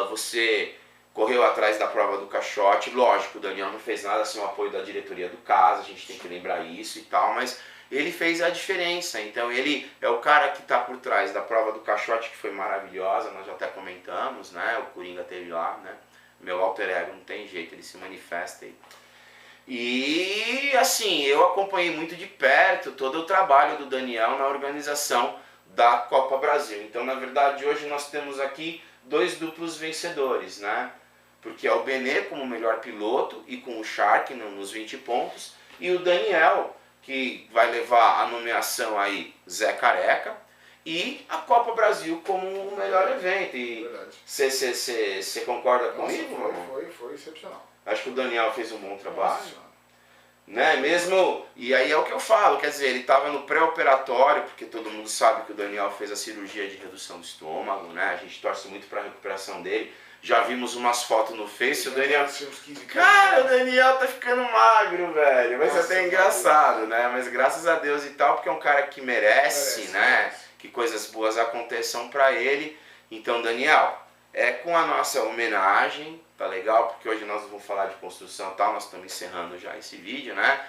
você correu atrás da prova do caixote. Lógico, o Daniel não fez nada sem o apoio da diretoria do CASA, a gente tem que lembrar isso e tal, mas ele fez a diferença. Então ele é o cara que está por trás da prova do caixote, que foi maravilhosa, nós já até comentamos, né? O Coringa teve lá, né? Meu alter ego, não tem jeito, ele se manifesta aí. E assim, eu acompanhei muito de perto todo o trabalho do Daniel na organização da Copa Brasil. Então, na verdade, hoje nós temos aqui 2 duplos vencedores, né? Porque é o Benê como melhor piloto e com o Shark nos 20 pontos, e o Daniel, que vai levar a nomeação aí Zé Careca, e a Copa Brasil como o melhor evento. E você concorda comigo? Foi excepcional. Acho que o Daniel fez um bom trabalho. Né? Mesmo, e aí é o que eu falo, quer dizer, ele estava no pré-operatório, porque todo mundo sabe que o Daniel fez a cirurgia de redução do estômago, né? A gente torce muito para a recuperação dele. Já vimos umas fotos no Face, o Daniel... Cara, o Daniel tá ficando magro, velho. Mas até é engraçado, né? Mas graças a Deus e tal, porque é um cara que merece, né? Que coisas boas aconteçam para ele. Então, Daniel, com a nossa homenagem, tá legal? Porque hoje nós vamos falar de construção e tal, nós estamos encerrando já esse vídeo, né?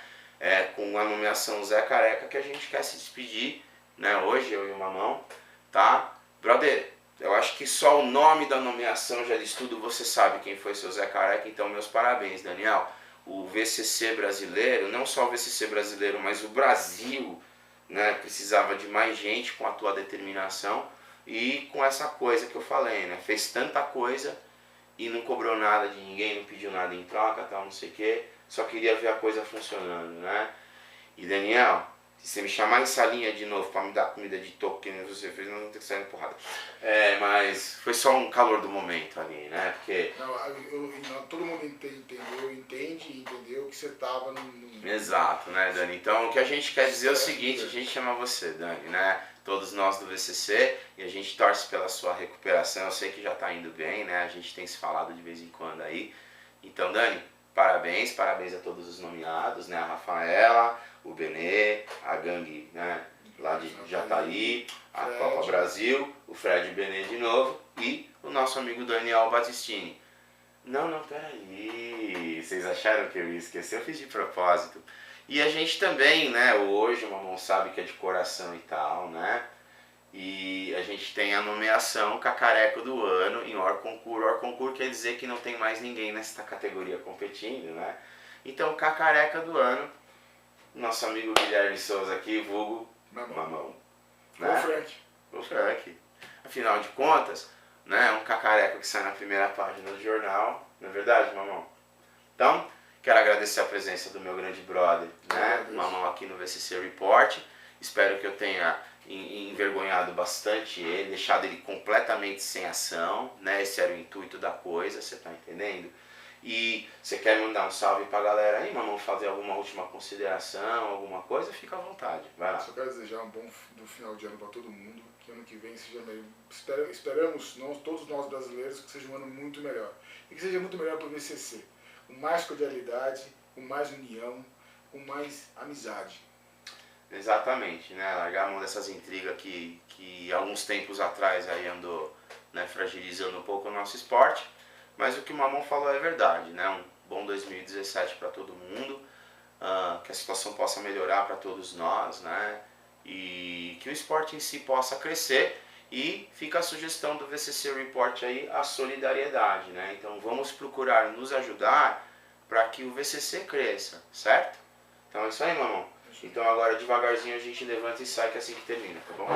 Com a nomeação Zé Careca, que a gente quer se despedir, né? Hoje, eu e o Mamão, tá? Brother, eu acho que só o nome da nomeação já diz tudo, você sabe quem foi seu Zé Careca, então meus parabéns, Daniel. O VCC brasileiro, não só o VCC brasileiro, mas o Brasil, né, precisava de mais gente com a tua determinação, E com essa coisa que eu falei, né? Fez tanta coisa e não cobrou nada de ninguém, não pediu nada em troca, tal, não sei o quê. Só queria ver a coisa funcionando, né? E Daniel, se você me chamar em salinha de novo pra me dar comida de toco que nem você fez, nós vamos ter que sair na porrada. Mas foi só um calor do momento ali, né? Porque... todo mundo entende e entendeu que você tava no... Exato, né, Dani? Então o que a gente quer dizer é o seguinte, a gente chama você, Dani, né? Todos nós do VCC, e a gente torce pela sua recuperação. Eu sei que já tá indo bem, né? A gente tem se falado de vez em quando aí. Então, Dani, parabéns a todos os nomeados, né? A Rafaela, o Benê, a gangue, né? Lá de Jataí, a Copa Brasil, o Fred Benê de novo e o nosso amigo Daniel Battistini. Não, peraí, vocês acharam que eu ia esquecer? Eu fiz de propósito. E a gente também, né, hoje o Mamão sabe que é de coração e tal, né? E a gente tem a nomeação Cacareco do Ano em Orconcur. Orconcur quer dizer que não tem mais ninguém nessa categoria competindo, né? Então, Cacareca do Ano, nosso amigo Guilherme Souza aqui, vulgo Mamão. Né? O Frank. Afinal de contas, né, um cacareco que sai na primeira página do jornal, não é verdade, Mamão? Então, quero agradecer a presença do meu grande brother, né, Mamão aqui no VCC Report. Espero que eu tenha envergonhado bastante ele, deixado ele completamente sem ação, né? Esse era o intuito da coisa, você tá entendendo? E você quer mandar um salve pra galera aí, Mamão, fazer alguma última consideração, alguma coisa? Fica à vontade, vai lá. Só quero desejar um bom final de ano para todo mundo, que ano que vem seja melhor. Esperamos, todos nós brasileiros, que seja um ano muito melhor. E que seja muito melhor para o VCC, com mais cordialidade, com mais união, com mais amizade. Exatamente, né? Largar a mão dessas intrigas que alguns tempos atrás aí andou, né, fragilizando um pouco o nosso esporte. Mas o que o Mamão falou é verdade, né? Um bom 2017 para todo mundo, que a situação possa melhorar para todos nós, né? E que o esporte em si possa crescer. E fica a sugestão do VCC Report aí, a solidariedade, né? Então vamos procurar nos ajudar para que o VCC cresça, certo? Então é isso aí, Mamão. Então agora devagarzinho a gente levanta e sai, que é assim que termina, tá bom?